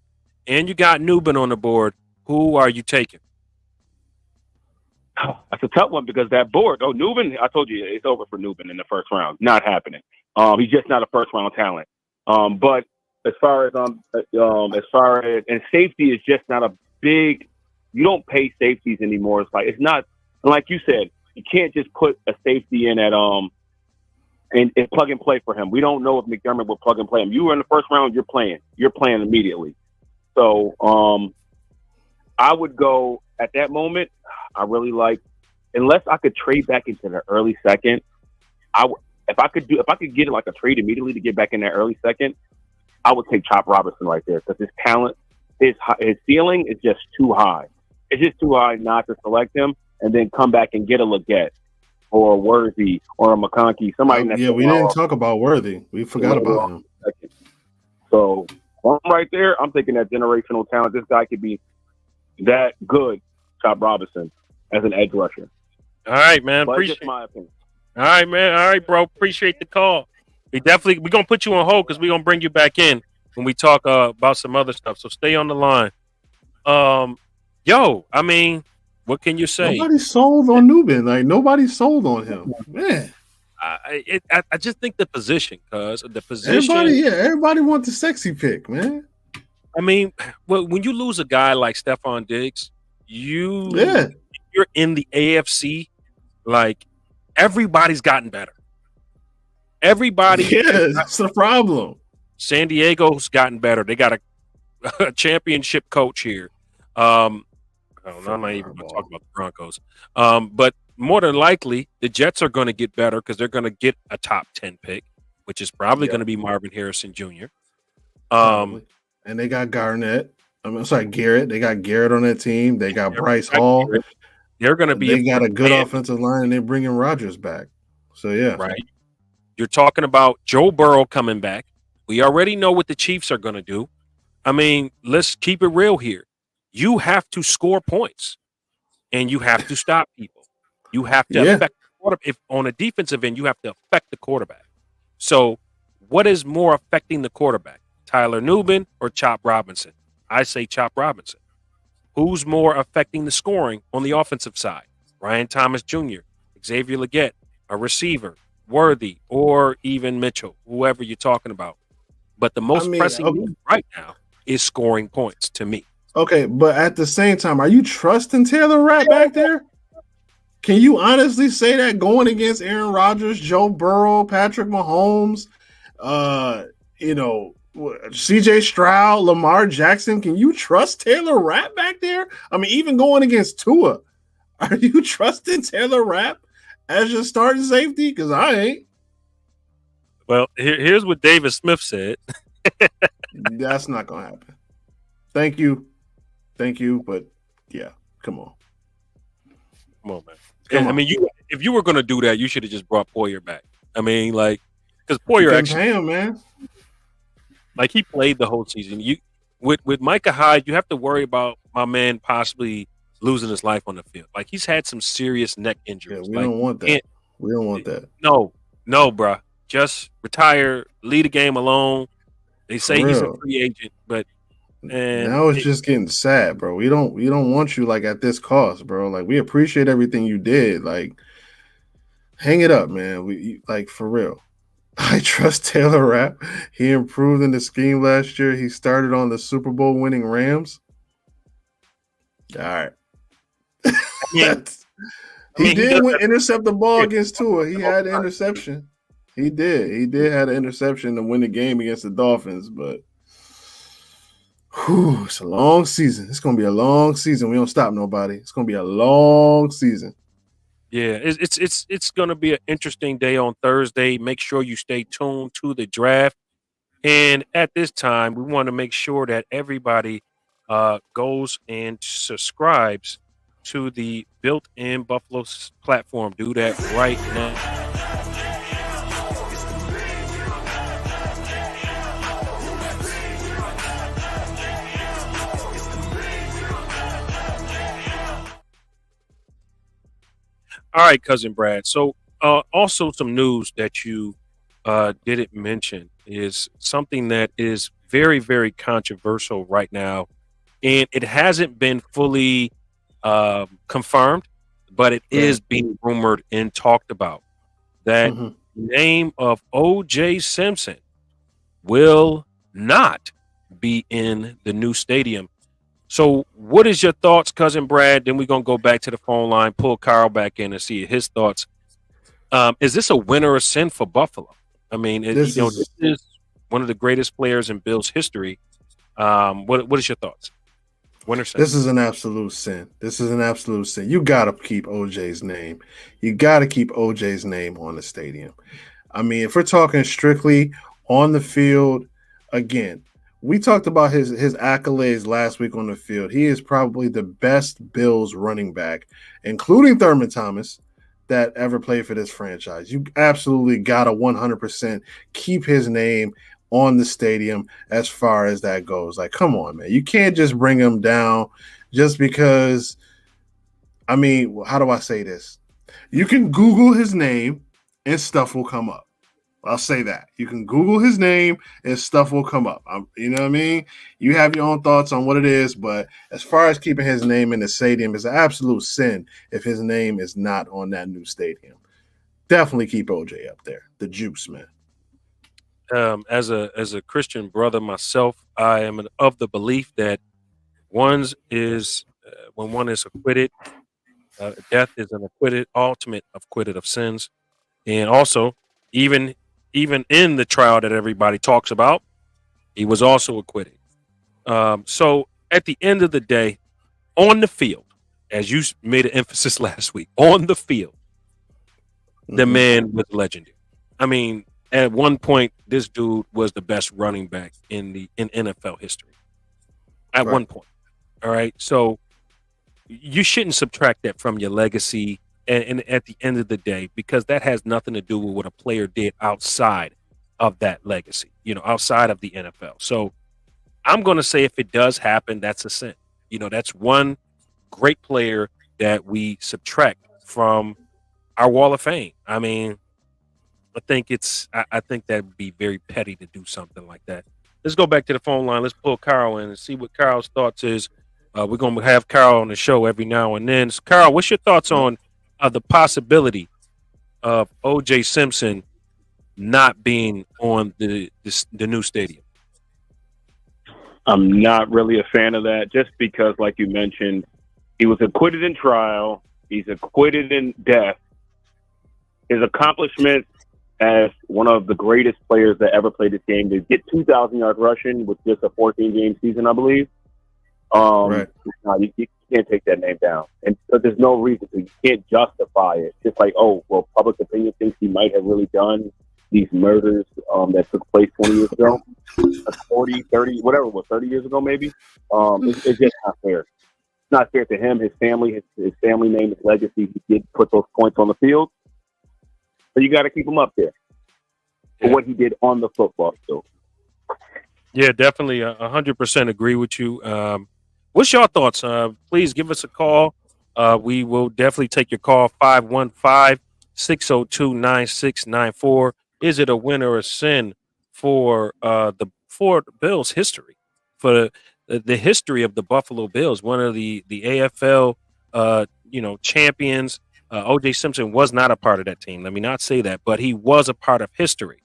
and you got Nubin on the board, who are you taking? That's a tough one because that board. Oh, Nubin, I told you it's over for Nubin in the first round. Not happening. He's just not a first round talent. But as far as and safety is just not a big. You don't pay safeties anymore. It's not like you said. You can't just put a safety in at and plug and play for him. We don't know if McDermott will plug and play him. You were in the first round. You're playing immediately. So I would go at that moment. I really like, unless I could trade back into the early second. If I could get like a trade immediately to get back in that early second, I would take Chop Robinson right there because his talent, his ceiling is just too high. It's just too high not to select him and then come back and get a Legette or a Worthy or a McConkey. Somebody. We didn't talk about Worthy. We forgot about him. So I'm right there. I'm thinking that generational talent. This guy could be that good. Chop Robinson as an edge rusher. All right, man. But Appreciate just my opinion. All right, man. All right, bro. Appreciate the call. We're gonna put you on hold because we're gonna bring you back in when we talk about some other stuff. So stay on the line. I mean, what can you say? Nobody sold on Nubin. Like nobody sold on him, man. I just think the position, cuz the position. Everybody wants the sexy pick, man. I mean, when you lose a guy like Stephon Diggs, you're in the AFC. Like everybody's gotten better. Everybody, that's the problem. San Diego's gotten better. They got a championship coach here. I'm not even going to talk about the Broncos. But more than likely, the Jets are going to get better because they're going to get a top 10 pick, which is probably going to be Marvin Harrison Jr. And they got Garrett. They got Garrett on that team. They got Bryce Hall. Garrett. They're going to be. They got a good offensive line, and they're bringing Rodgers back. So yeah, right. You're talking about Joe Burrow coming back. We already know what the Chiefs are going to do. I mean, let's keep it real here. You have to score points, and you have to stop people. You have to affect the quarterback. If on a defensive end, you have to affect the quarterback. So, what is more affecting the quarterback, Tyler Nubin or Chop Robinson? I say Chop Robinson. Who's more affecting the scoring on the offensive side? Ryan Thomas Jr., Xavier Legette, a receiver, Worthy, or even Mitchell, whoever you're talking about. But the most pressing need right now is scoring points to me. Okay, but at the same time, are you trusting Taylor Rapp back there? Can you honestly say that going against Aaron Rodgers, Joe Burrow, Patrick Mahomes, uh, CJ Stroud, Lamar Jackson, can you trust Taylor Rapp back there? I mean, even going against Tua, are you trusting Taylor Rapp as your starting safety? Because I ain't. Well, here's what David Smith said. That's not gonna happen. Thank you, but yeah, come on. Come on, man. I mean, if you were going to do that, you should have just brought Poyer back. I mean, like, because Poyer actually, pay him, man. Like, he played the whole season. With Micah Hyde, you have to worry about my man possibly losing his life on the field. Like, he's had some serious neck injuries. Yeah, we don't want that. We don't want that. No, bro. Just retire, leave the game alone. They say he's a free agent, but now it's just getting sad, bro. We don't want you like at this cost, bro. Like, we appreciate everything you did. Like, hang it up, man. We like, for real. I trust Taylor Rapp. He improved in the scheme last year. He started on the Super Bowl winning Rams. All right. He did intercept the ball against Tua. He had an interception. He did. He did have an interception to win the game against the Dolphins, but it's a long season. It's going to be a long season. We don't stop nobody. It's going to be a long season. Yeah, it's going to be an interesting day on Thursday. Make sure you stay tuned to the draft. And at this time, we want to make sure that everybody goes and subscribes to the Built-in Buffalo platform. Do that right now. All right, Cousin Brad. So also some news that you didn't mention is something that is very, very controversial right now. And it hasn't been fully confirmed, but it is being rumored and talked about. That name of O.J. Simpson will not be in the new stadium. So what is your thoughts, Cousin Brad? Then we're going to go back to the phone line, pull Carl back in and see his thoughts. Is this a win or a sin for Buffalo? I mean, this is one of the greatest players in Bills history. What is your thoughts? Win or sin? This is an absolute sin. This is an absolute sin. You got to keep OJ's name. You got to keep OJ's name on the stadium. I mean, if we're talking strictly on the field, again, we talked about his accolades last week on the field. He is probably the best Bills running back, including Thurman Thomas, that ever played for this franchise. You absolutely got to 100% keep his name on the stadium as far as that goes. Like, come on, man. You can't just bring him down just because, I mean, how do I say this? You can Google his name and stuff will come up. I'll say that. You can Google his name and stuff will come up. You know what I mean? You have your own thoughts on what it is, but as far as keeping his name in the stadium, it's an absolute sin if his name is not on that new stadium. Definitely keep OJ up there. The juice, man. As a Christian brother myself, I am of the belief that when one is acquitted, death is an ultimate acquitted of sins, and also even in the trial that everybody talks about, he was also acquitted. So at the end of the day, on the field, as you made an emphasis last week, on the field, the man was legendary. I mean, at one point, this dude was the best running back in NFL history. At one point. All right. So you shouldn't subtract that from your legacy and at the end of the day, because that has nothing to do with what a player did outside of that legacy, outside of the NFL. So I'm going to say if it does happen, that's a sin. That's one great player that we subtract from our wall of fame. I mean, I think that would be very petty to do something like that. Let's go back to the phone line. Let's pull Carl in and see what Carl's thoughts is. We're going to have Carl on the show every now and then. So, Carl, what's your thoughts on the possibility of O.J. Simpson not being on the new stadium? I'm not really a fan of that, just because, like you mentioned, he was acquitted in trial. He's acquitted in death. His accomplishments as one of the greatest players that ever played this game, to get 2,000 yards rushing with just a 14-game season, I believe. Right. No, you can't take that name down. And but there's no reason to. You can't justify it. Just like, oh, well, public opinion thinks he might have really done these murders that took place 20 years ago, 40, 30, whatever it was, 30 years ago maybe. It's just not fair. It's not fair to him, his family, his family name, his legacy. He did put those points on the field. So you got to keep him up there for what he did on the football field. Yeah, definitely 100% agree with you. What's your thoughts? Please give us a call. We will definitely take your call, 515-602-9694. Is it a win or a sin for the Bills history, for the history of the Buffalo Bills, one of the AFL champions? O.J. Simpson was not a part of that team. Let me not say that, but he was a part of history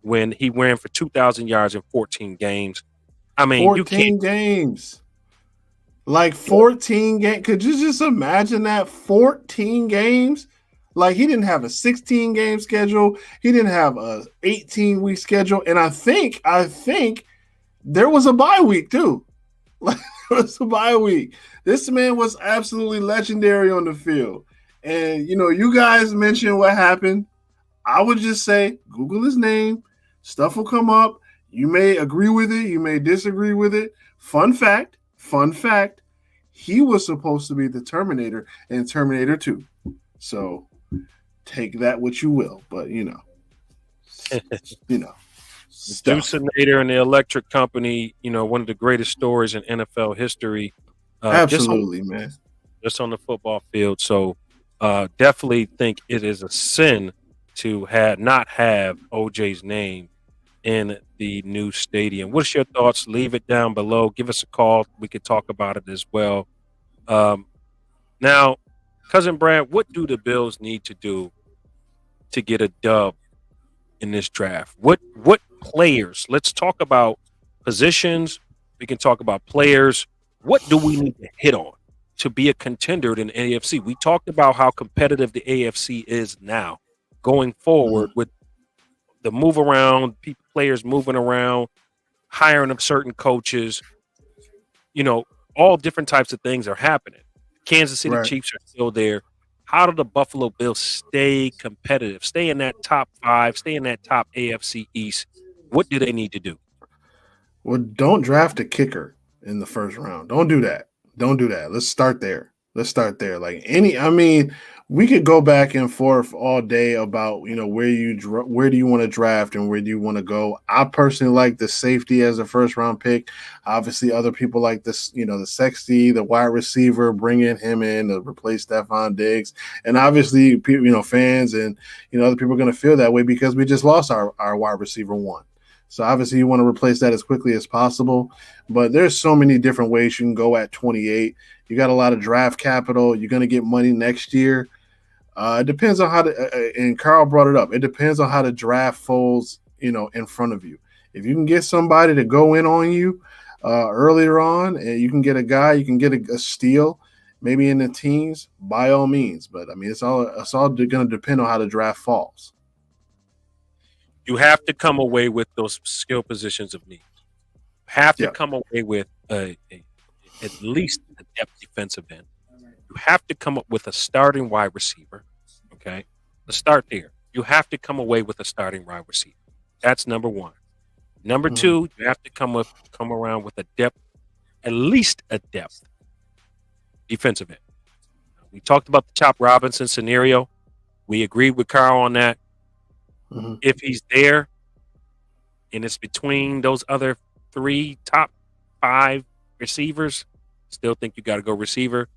when he ran for 2,000 yards in 14 games. I mean, 14 games. Like 14 games. Could you just imagine that? 14 games? Like, he didn't have a 16-game schedule. He didn't have a 18-week schedule. And I think there was a bye week, too. Like, there was a bye week. This man was absolutely legendary on the field. And, you guys mentioned what happened. I would just say, Google his name. Stuff will come up. You may agree with it. You may disagree with it. Fun fact, he was supposed to be the Terminator in Terminator 2. So take that what you will. But, Simpsonator and the Electric Company, one of the greatest stories in NFL history. Absolutely, man. Just on the football field. So definitely think it is a sin to not have OJ's name in the new stadium. What's your thoughts? Leave it down below. Give us a call. We could talk about it as well. Now, Cousin Brad, what do the Bills need to do to get a dub in this draft? What players? Let's talk about positions. We can talk about players. What do we need to hit on to be a contender in the AFC? We talked about how competitive the AFC is now going forward with the move around, players moving around, hiring of certain coaches, all different types of things are happening. Kansas City Chiefs are still there. How do the Buffalo Bills stay competitive, stay in that top 5, stay in that top AFC East? What do they need to do? Well, don't draft a kicker in the first round. Don't do that. Let's start there. We could go back and forth all day about, where do you want to draft and where do you want to go? I personally like the safety as a first round pick. Obviously, other people like this, the sexy, the wide receiver, bringing him in to replace Stephon Diggs. And obviously, fans and, other people are going to feel that way because we just lost our wide receiver one. So obviously you want to replace that as quickly as possible. But there's so many different ways you can go at 28. You got a lot of draft capital. You're going to get money next year. It depends on how and Carl brought it up. It depends on how the draft folds, in front of you. If you can get somebody to go in on you earlier on, and you can get a guy, you can get a steal, maybe in the teens, by all means. But it's all going to depend on how the draft falls. You have to come away with those skill positions of need. Have to come away with at least a depth defensive end. You have to come up with a starting wide receiver. Okay, let's start there. You have to come away with a starting wide receiver. That's number one. Number two, you have to come around with a depth, at least a depth defensive end. We talked about the Chop Robinson scenario. We agreed with Carl on that. If he's there and it's between those other 3 top 5 receivers, still think you got to go receiver.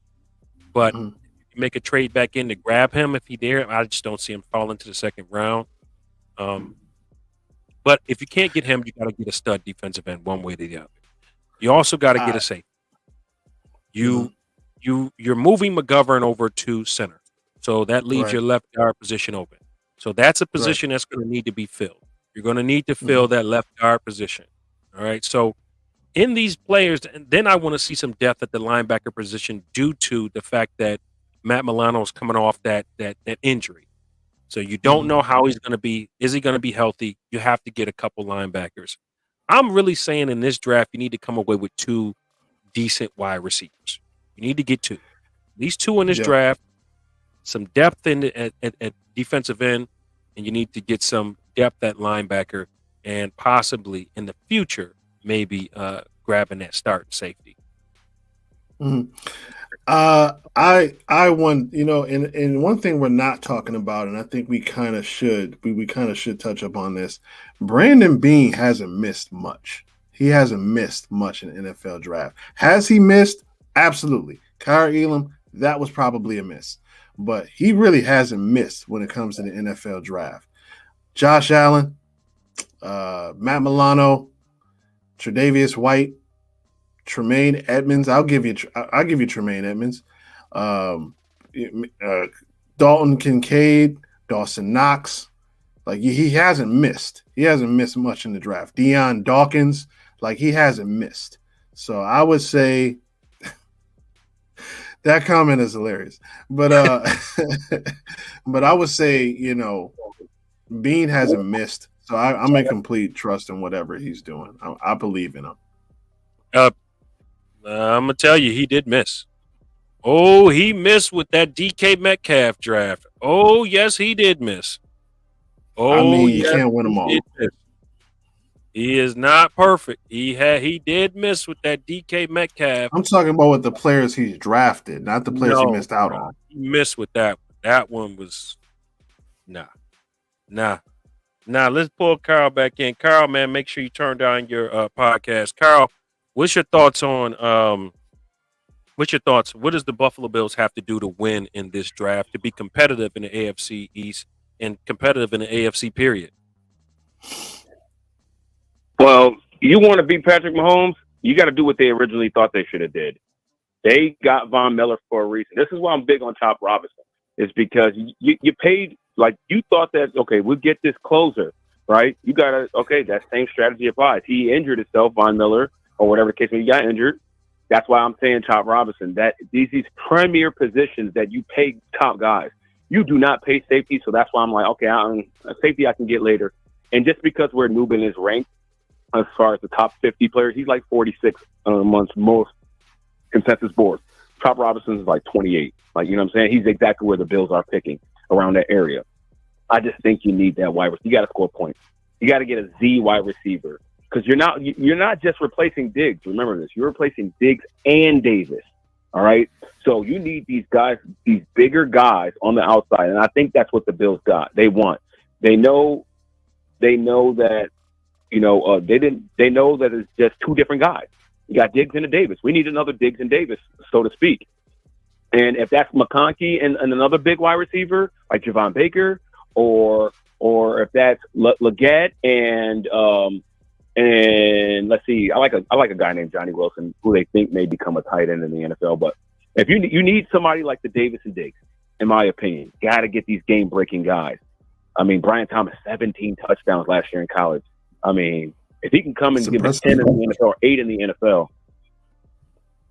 But you make a trade back in to grab him if he's there. I just don't see him fall into the second round. But if you can't get him, you got to get a stud defensive end one way or the other. You also got to get a safety. You're moving McGovern over to center, so that leaves your left guard position open. So that's a position that's going to need to be filled. You're going to need to fill that left guard position. All right. So in these players, and then I want to see some depth at the linebacker position due to the fact that Matt Milano's coming off that injury. So you don't know how he's going to be. Is he going to be healthy? You have to get a couple linebackers. I'm really saying in this draft, you need to come away with 2 decent wide receivers. You need to get 2. At least 2 in this draft. Some depth at defensive end, and you need to get some depth at linebacker, and possibly in the future, maybe grabbing that start safety. Mm-hmm. I want, and one thing we're not talking about, and I think we kind of should, we kind of should touch upon this. Brandon Beane hasn't missed much. He hasn't missed much in the NFL draft. Has he missed? Absolutely. Kyrie Elam, that was probably a miss, but he really hasn't missed when it comes to the NFL draft. Josh Allen, Matt Milano, Tre'Davious White, Tremaine Edmonds. I'll give you Tremaine Edmonds. Dalton Kincaid, Dawson Knox. Like he hasn't missed. He hasn't missed much in the draft. Deion Dawkins, like he hasn't missed. So I would say that comment is hilarious. But but I would say, Bean hasn't missed. So I'm in complete trust in whatever he's doing. I believe in him. I'm gonna tell you, he did miss. Oh, he missed with that DK Metcalf draft. Oh, yes, he did miss. Oh, you can't win them all. He is not perfect. He did miss with that DK Metcalf. I'm talking about with the players he's drafted, not the players he missed out on. He missed with that. That one was nah. Let's pull Carl back in. Carl, man, make sure you turn down your podcast. Carl, what's your thoughts on what does the Buffalo Bills have to do to win in this draft, to be competitive in the AFC East and competitive in the AFC period? Well, you want to beat Patrick Mahomes, you got to do what they originally thought they should have did. They got Von Miller for a reason. This is why I'm big on Chop Robinson. Is because you paid, like, you thought that, okay, we'll get this closer, right? You got to, okay, that same strategy applies. He injured himself, Von Miller, or whatever the case, when he got injured. That's why I'm saying Chop Robinson. That these premier positions that you pay top guys, you do not pay safety. So that's why I'm like, okay, a safety I can get later. And just because where Nubin is ranked as far as the top 50 players, he's like 46 amongst most consensus boards. Chop Robinson is like 28. Like, you know what I'm saying? He's exactly where the Bills are picking, around that area. I just think you need that wide receiver. You got to score points. You got to get a Z wide receiver. Because you're not just replacing Diggs. Remember this. You're replacing Diggs and Davis. All right? So you need these guys, these bigger guys on the outside. And I think that's what the Bills got. They want. They know that, they know that it's just 2 different guys. You got Diggs and a Davis. We need another Diggs and Davis, so to speak. And if that's McConkey and another big wide receiver like Javon Baker, or if that's Leggett and let's see, I like a guy named Johnny Wilson who they think may become a tight end in the NFL. But if you need somebody like the Davis and Diggs, in my opinion, got to get these game breaking guys. I mean, Brian Thomas 17 touchdowns last year in college. I mean, if he can come and give us 10 in the NFL or 8 in the NFL,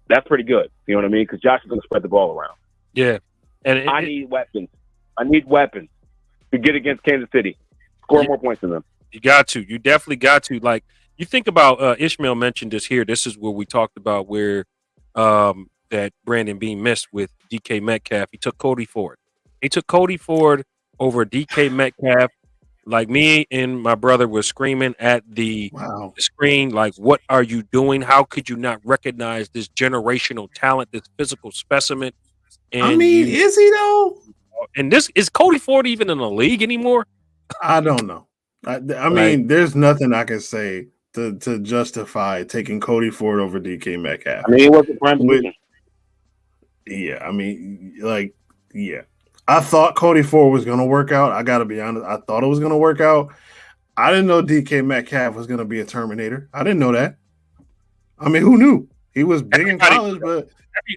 that's pretty good. You know what I mean? Because Josh is going to spread the ball around. Yeah, and I need weapons. I need weapons to get against Kansas City. Score more points than them. You got to. You definitely got to. Like, you think about Ishmael mentioned this here. This is where we talked about where that Brandon Beane missed with DK Metcalf. He took Cody Ford. He took Cody Ford over DK Metcalf. Like, me and my brother were screaming at the screen, like, what are you doing? How could you not recognize this generational talent, this physical specimen? And is he though? And is Cody Ford even in the league anymore? I don't know. I mean, there's nothing I can say to justify taking Cody Ford over DK Metcalf. I mean, it wasn't prime position. Yeah, I mean, yeah. I thought Cody Ford was going to work out. I got to be honest. I thought it was going to work out. I didn't know DK Metcalf was going to be a Terminator. I didn't know that. I mean, who knew? He was big in college, but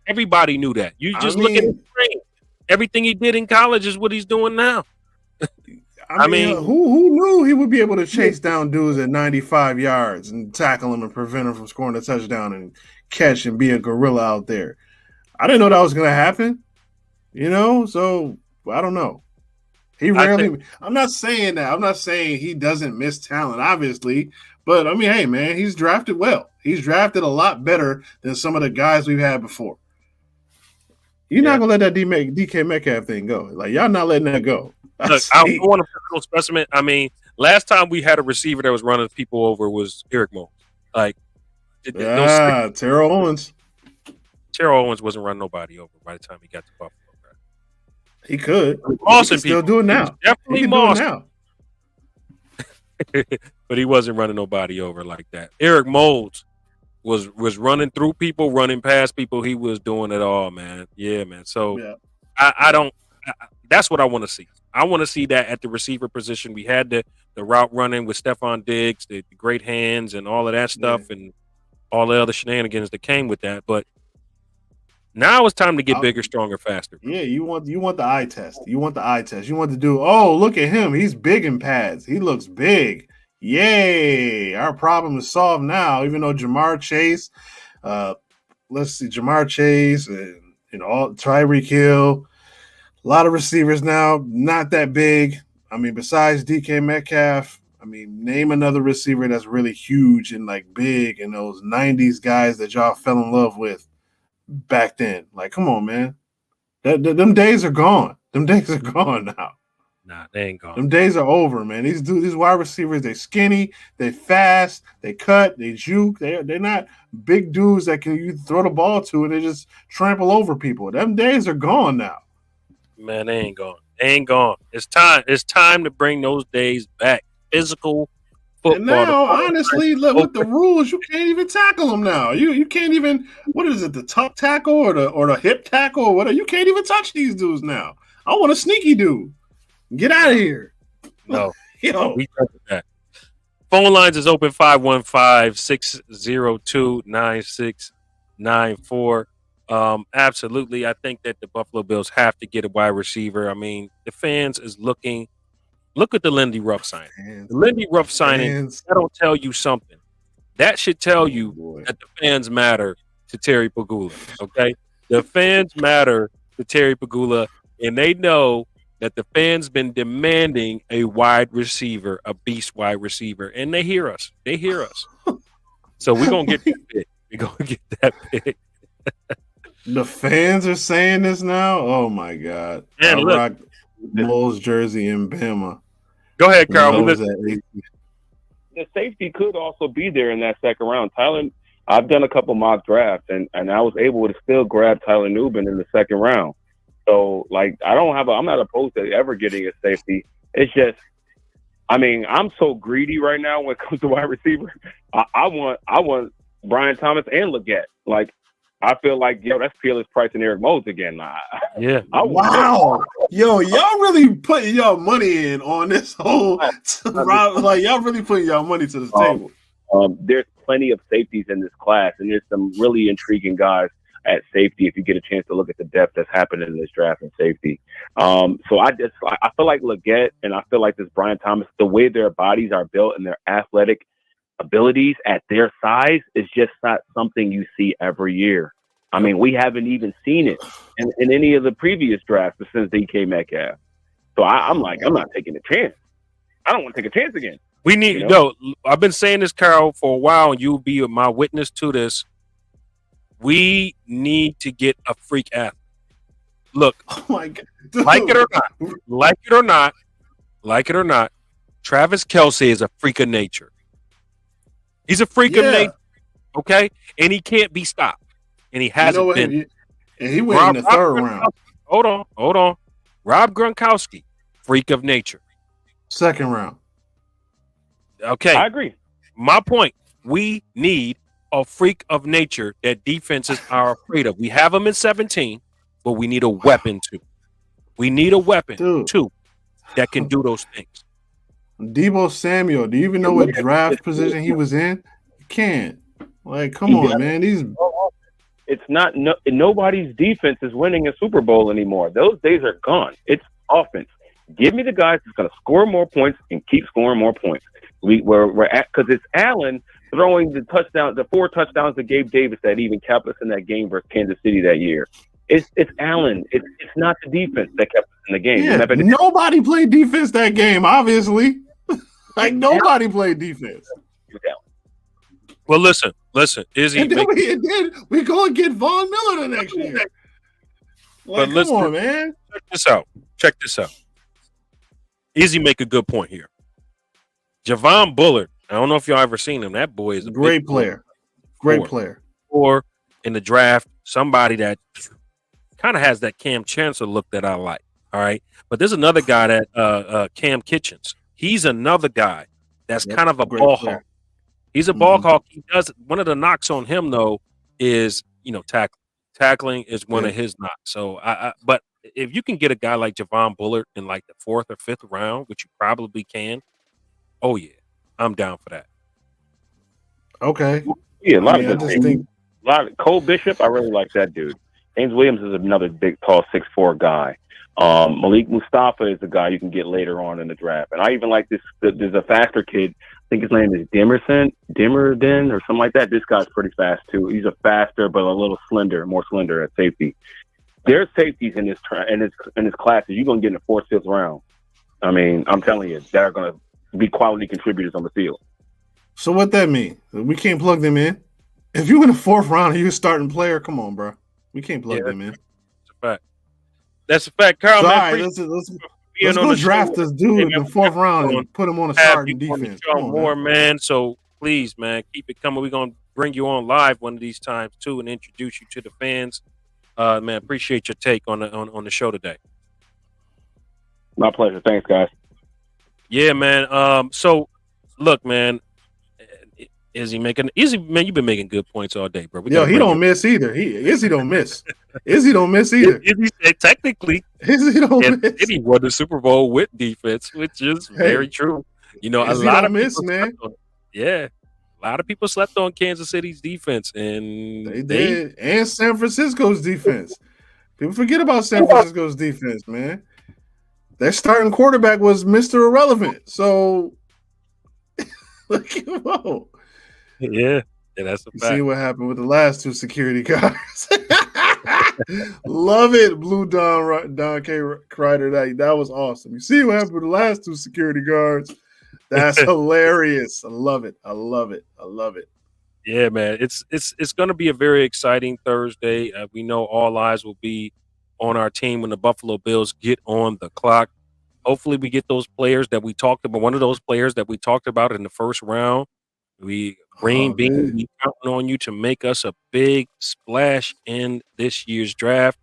everybody knew that. You just look at his frame. Everything he did in college is what he's doing now. I mean, who knew he would be able to chase down dudes at 95 yards and tackle them and prevent them from scoring a touchdown and catch and be a gorilla out there? I didn't know that was going to happen. So I don't know. He I think rarely. I'm not saying that. I'm not saying he doesn't miss talent, obviously. But I mean, hey, man, he's drafted well. He's drafted a lot better than some of the guys we've had before. You're not yeah. gonna let that DK Metcalf thing go. Like y'all not letting that go. I Look, I see. want a physical specimen. I mean, last time we had a receiver that was running people over was Eric Moe. Like those Terrell Owens. Terrell Owens wasn't running nobody over by the time he got to Buffalo. He could. Right? He can Mossing still people. do it He was now. He definitely can do it mossing, now. but he wasn't running nobody over like that. Eric Moulds was running through people, running past people. He was doing it all, man. Yeah, man. So Yeah. I don't. That's what I want to see. I want to see that at the receiver position. We had the route running with Stephon Diggs, the great hands, and all of that Yeah. stuff, and all the other shenanigans that came with that. But now it's time to get bigger, stronger, faster. Bro. Yeah, you want the eye test. You want the eye test. You want to do, oh, look at him. He's big in pads. He looks big. Yay. Our problem is solved now, even though Jamar Chase, let's see, Jamar Chase and all Tyreek Hill, a lot of receivers now, not that big. I mean, besides DK Metcalf, I mean, name another receiver that's really huge and like big and those 90s guys that y'all fell in love with back then. Like, come on, man. Them days are gone. Them days are gone now. Nah, they ain't gone. Them days are over, man. These wide receivers, they skinny, they fast, they cut, they juke. They're not big dudes that can you throw the ball to and they just trample over people. Them days are gone now. Man, they ain't gone. They ain't gone. It's time. It's time to bring those days back. Physical And football. now, honestly, look with the rules, you can't even tackle them now. You can't even, what is it, the tuck tackle or the hip tackle or whatever? You can't even touch these dudes now. I want a sneaky dude. Get out of here. No, Yo. we done with that. Phone lines is open 515-602-9694. Absolutely. I think that the Buffalo Bills have to get a wide receiver. I mean, the fans is looking. Look at the Lindy Ruff signing. The Lindy Ruff signing, that'll tell you something. That should tell you that the fans matter to Terry Pagula. Okay? The fans matter to Terry Pagula, and they know that the fans been demanding a wide receiver, a beast wide receiver, and they hear us. They hear us. So we're gonna get that big. We're gonna get that big. The fans are saying this now. Oh my god! And I look, rock Mole's jersey in Bama. Go ahead, Carl. When I was at 18. The safety could also be there in that second round. Tyler, I've done a couple mock drafts, and I was able to still grab Tyler Nubin in the second round. So, like, I'm not opposed to ever getting a safety. It's just, I mean, I'm so greedy right now when it comes to wide receiver. I want Brian Thomas and Leggett. Like, I feel like, that's Peerless Price and Eric Mose again. Yeah. Wow. Yo, y'all really putting y'all money in on this whole like y'all really putting y'all money to the table. There's plenty of safeties in this class, and there's some really intriguing guys at safety if you get a chance to look at the depth that's happening in this draft and safety. So I feel like Leggett and I feel like this Brian Thomas, the way their bodies are built and their athletic abilities at their size is just not something you see every year. I mean, we haven't even seen it in any of the previous drafts since DK Metcalf. So I'm not taking a chance. I don't want to take a chance again. We need I've been saying this, Carol, for a while, and you'll be my witness to this. We need to get a freak athlete. Look, oh my God, dude. like it or not, Travis Kelce is a freak of nature. He's a freak of nature, okay? And he can't be stopped. And he hasn't been. And he went in the third round. Hold on. Rob Gronkowski, freak of nature. Second round. Okay. I agree. My point, we need a freak of nature that defenses are afraid of. We have them in 17, but we need a weapon too. We need a weapon too that can do those things. Debo Samuel, do you even know what draft position he was in? You can't. Like, come on, man. It's not nobody's defense is winning a Super Bowl anymore. Those days are gone. It's offense. Give me the guys that's going to score more points and keep scoring more points. We're at because it's Allen throwing the 4 touchdowns to Gabe Davis that even kept us in that game versus Kansas City that year. It's Allen. It's not the defense that kept us in the game. Yeah, nobody played defense that game, obviously. Like, nobody played defense. Well, listen, Izzy. And then we go and get Von Miller the next year. Like, come on, man. Check this out. Izzy make a good point here. Javon Bullard, I don't know if y'all ever seen him. That boy is a great player. Great player. Or in the draft, somebody that kind of has that Cam Chancellor look that I like. All right. But there's another guy that Cam Kitchens. He's another guy that's kind of a ball hawk. He's a ball hawk. He does one of the knocks on him though is tackling. Tackling is one of his knocks. So but if you can get a guy like Javon Bullard in like the 4th or 5th round, which you probably can, oh yeah, I'm down for that. Okay. Yeah, a lot of Cole Bishop, I really like that dude. James Williams is another big, tall, 6'4" guy. Malik Mustafa is a guy you can get later on in the draft. And I even like this. There's a faster kid. I think his name is Dimmerden or something like that. This guy's pretty fast too. He's a faster, but a little more slender at safety. There's safeties in this class that you're going to get in the 4th, 5th round. I mean, I'm telling you, that are going to be quality contributors on the field. So what that mean? We can't plug them in? If you in the 4th round and you're a starting player, come on, bro. We can't plug them in. That's a fact. That's a fact, Carl. So, Man, all right, let's go draft this dude in the 4th round and put him on a starting defense. More, man. So please, man, keep it coming. We're gonna bring you on live one of these times too and introduce you to the fans. Man, appreciate your take on the show today. My pleasure. Thanks, guys. Yeah, man. So look, man. Izzy, man, you've been making good points all day, bro. He don't miss either. Izzy don't miss. Izzy don't miss either. Technically, Izzy don't miss. He won the Super Bowl with defense, which is very true. A lot of miss, man. A lot of people slept on Kansas City's defense, and they did, and San Francisco's defense. People forget about San Francisco's defense, man. Their starting quarterback was Mr. Irrelevant. So, look at him out. Yeah, that's a fact. See what happened with the last 2 security guards. Love it, Blue Don K. Kreider. That was awesome. You see what happened with the last 2 security guards? That's hilarious. I love it. Yeah, man. It's going to be a very exciting Thursday. We know all eyes will be on our team when the Buffalo Bills get on the clock. Hopefully, we get those players that we talked about. One of those players that we talked about in the 1st round. We counting on you to make us a big splash in this year's draft.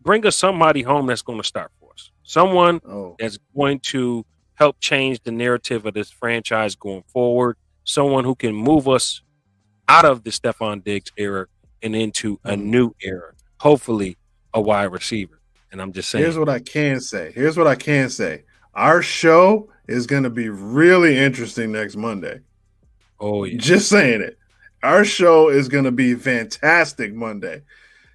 Bring us somebody home that's going to start for us. Someone that's going to help change the narrative of this franchise going forward. Someone who can move us out of the Stephon Diggs era and into a new era. Hopefully, a wide receiver. And I'm just saying. Here's what I can say. Our show is going to be really interesting next Monday. Oh, yeah. Just saying it. Our show is going to be fantastic Monday.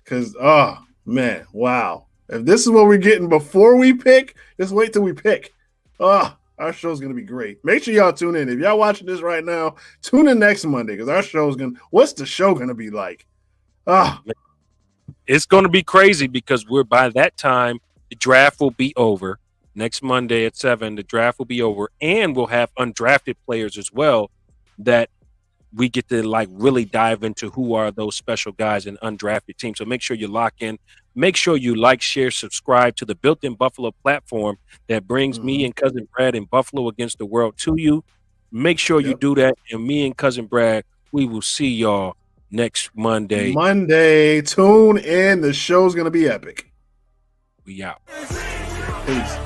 Because, oh, man, wow. If this is what we're getting before we pick, just wait till we pick. Oh, our show's going to be great. Make sure y'all tune in. If y'all watching this right now, tune in next Monday because our show's going to – what's the show going to be like? It's going to be crazy because by that time, the draft will be over. Next Monday at 7, the draft will be over. And we'll have undrafted players as well that we get to really dive into who are those special guys in undrafted teams. So make sure you lock in. Make sure you like, share, subscribe to the Built-in Buffalo platform that brings me and Cousin Brad in Buffalo against the world to you. Make sure you do that. And me and Cousin Brad, we will see y'all next Monday. Tune in. The show's going to be epic. We out. Peace.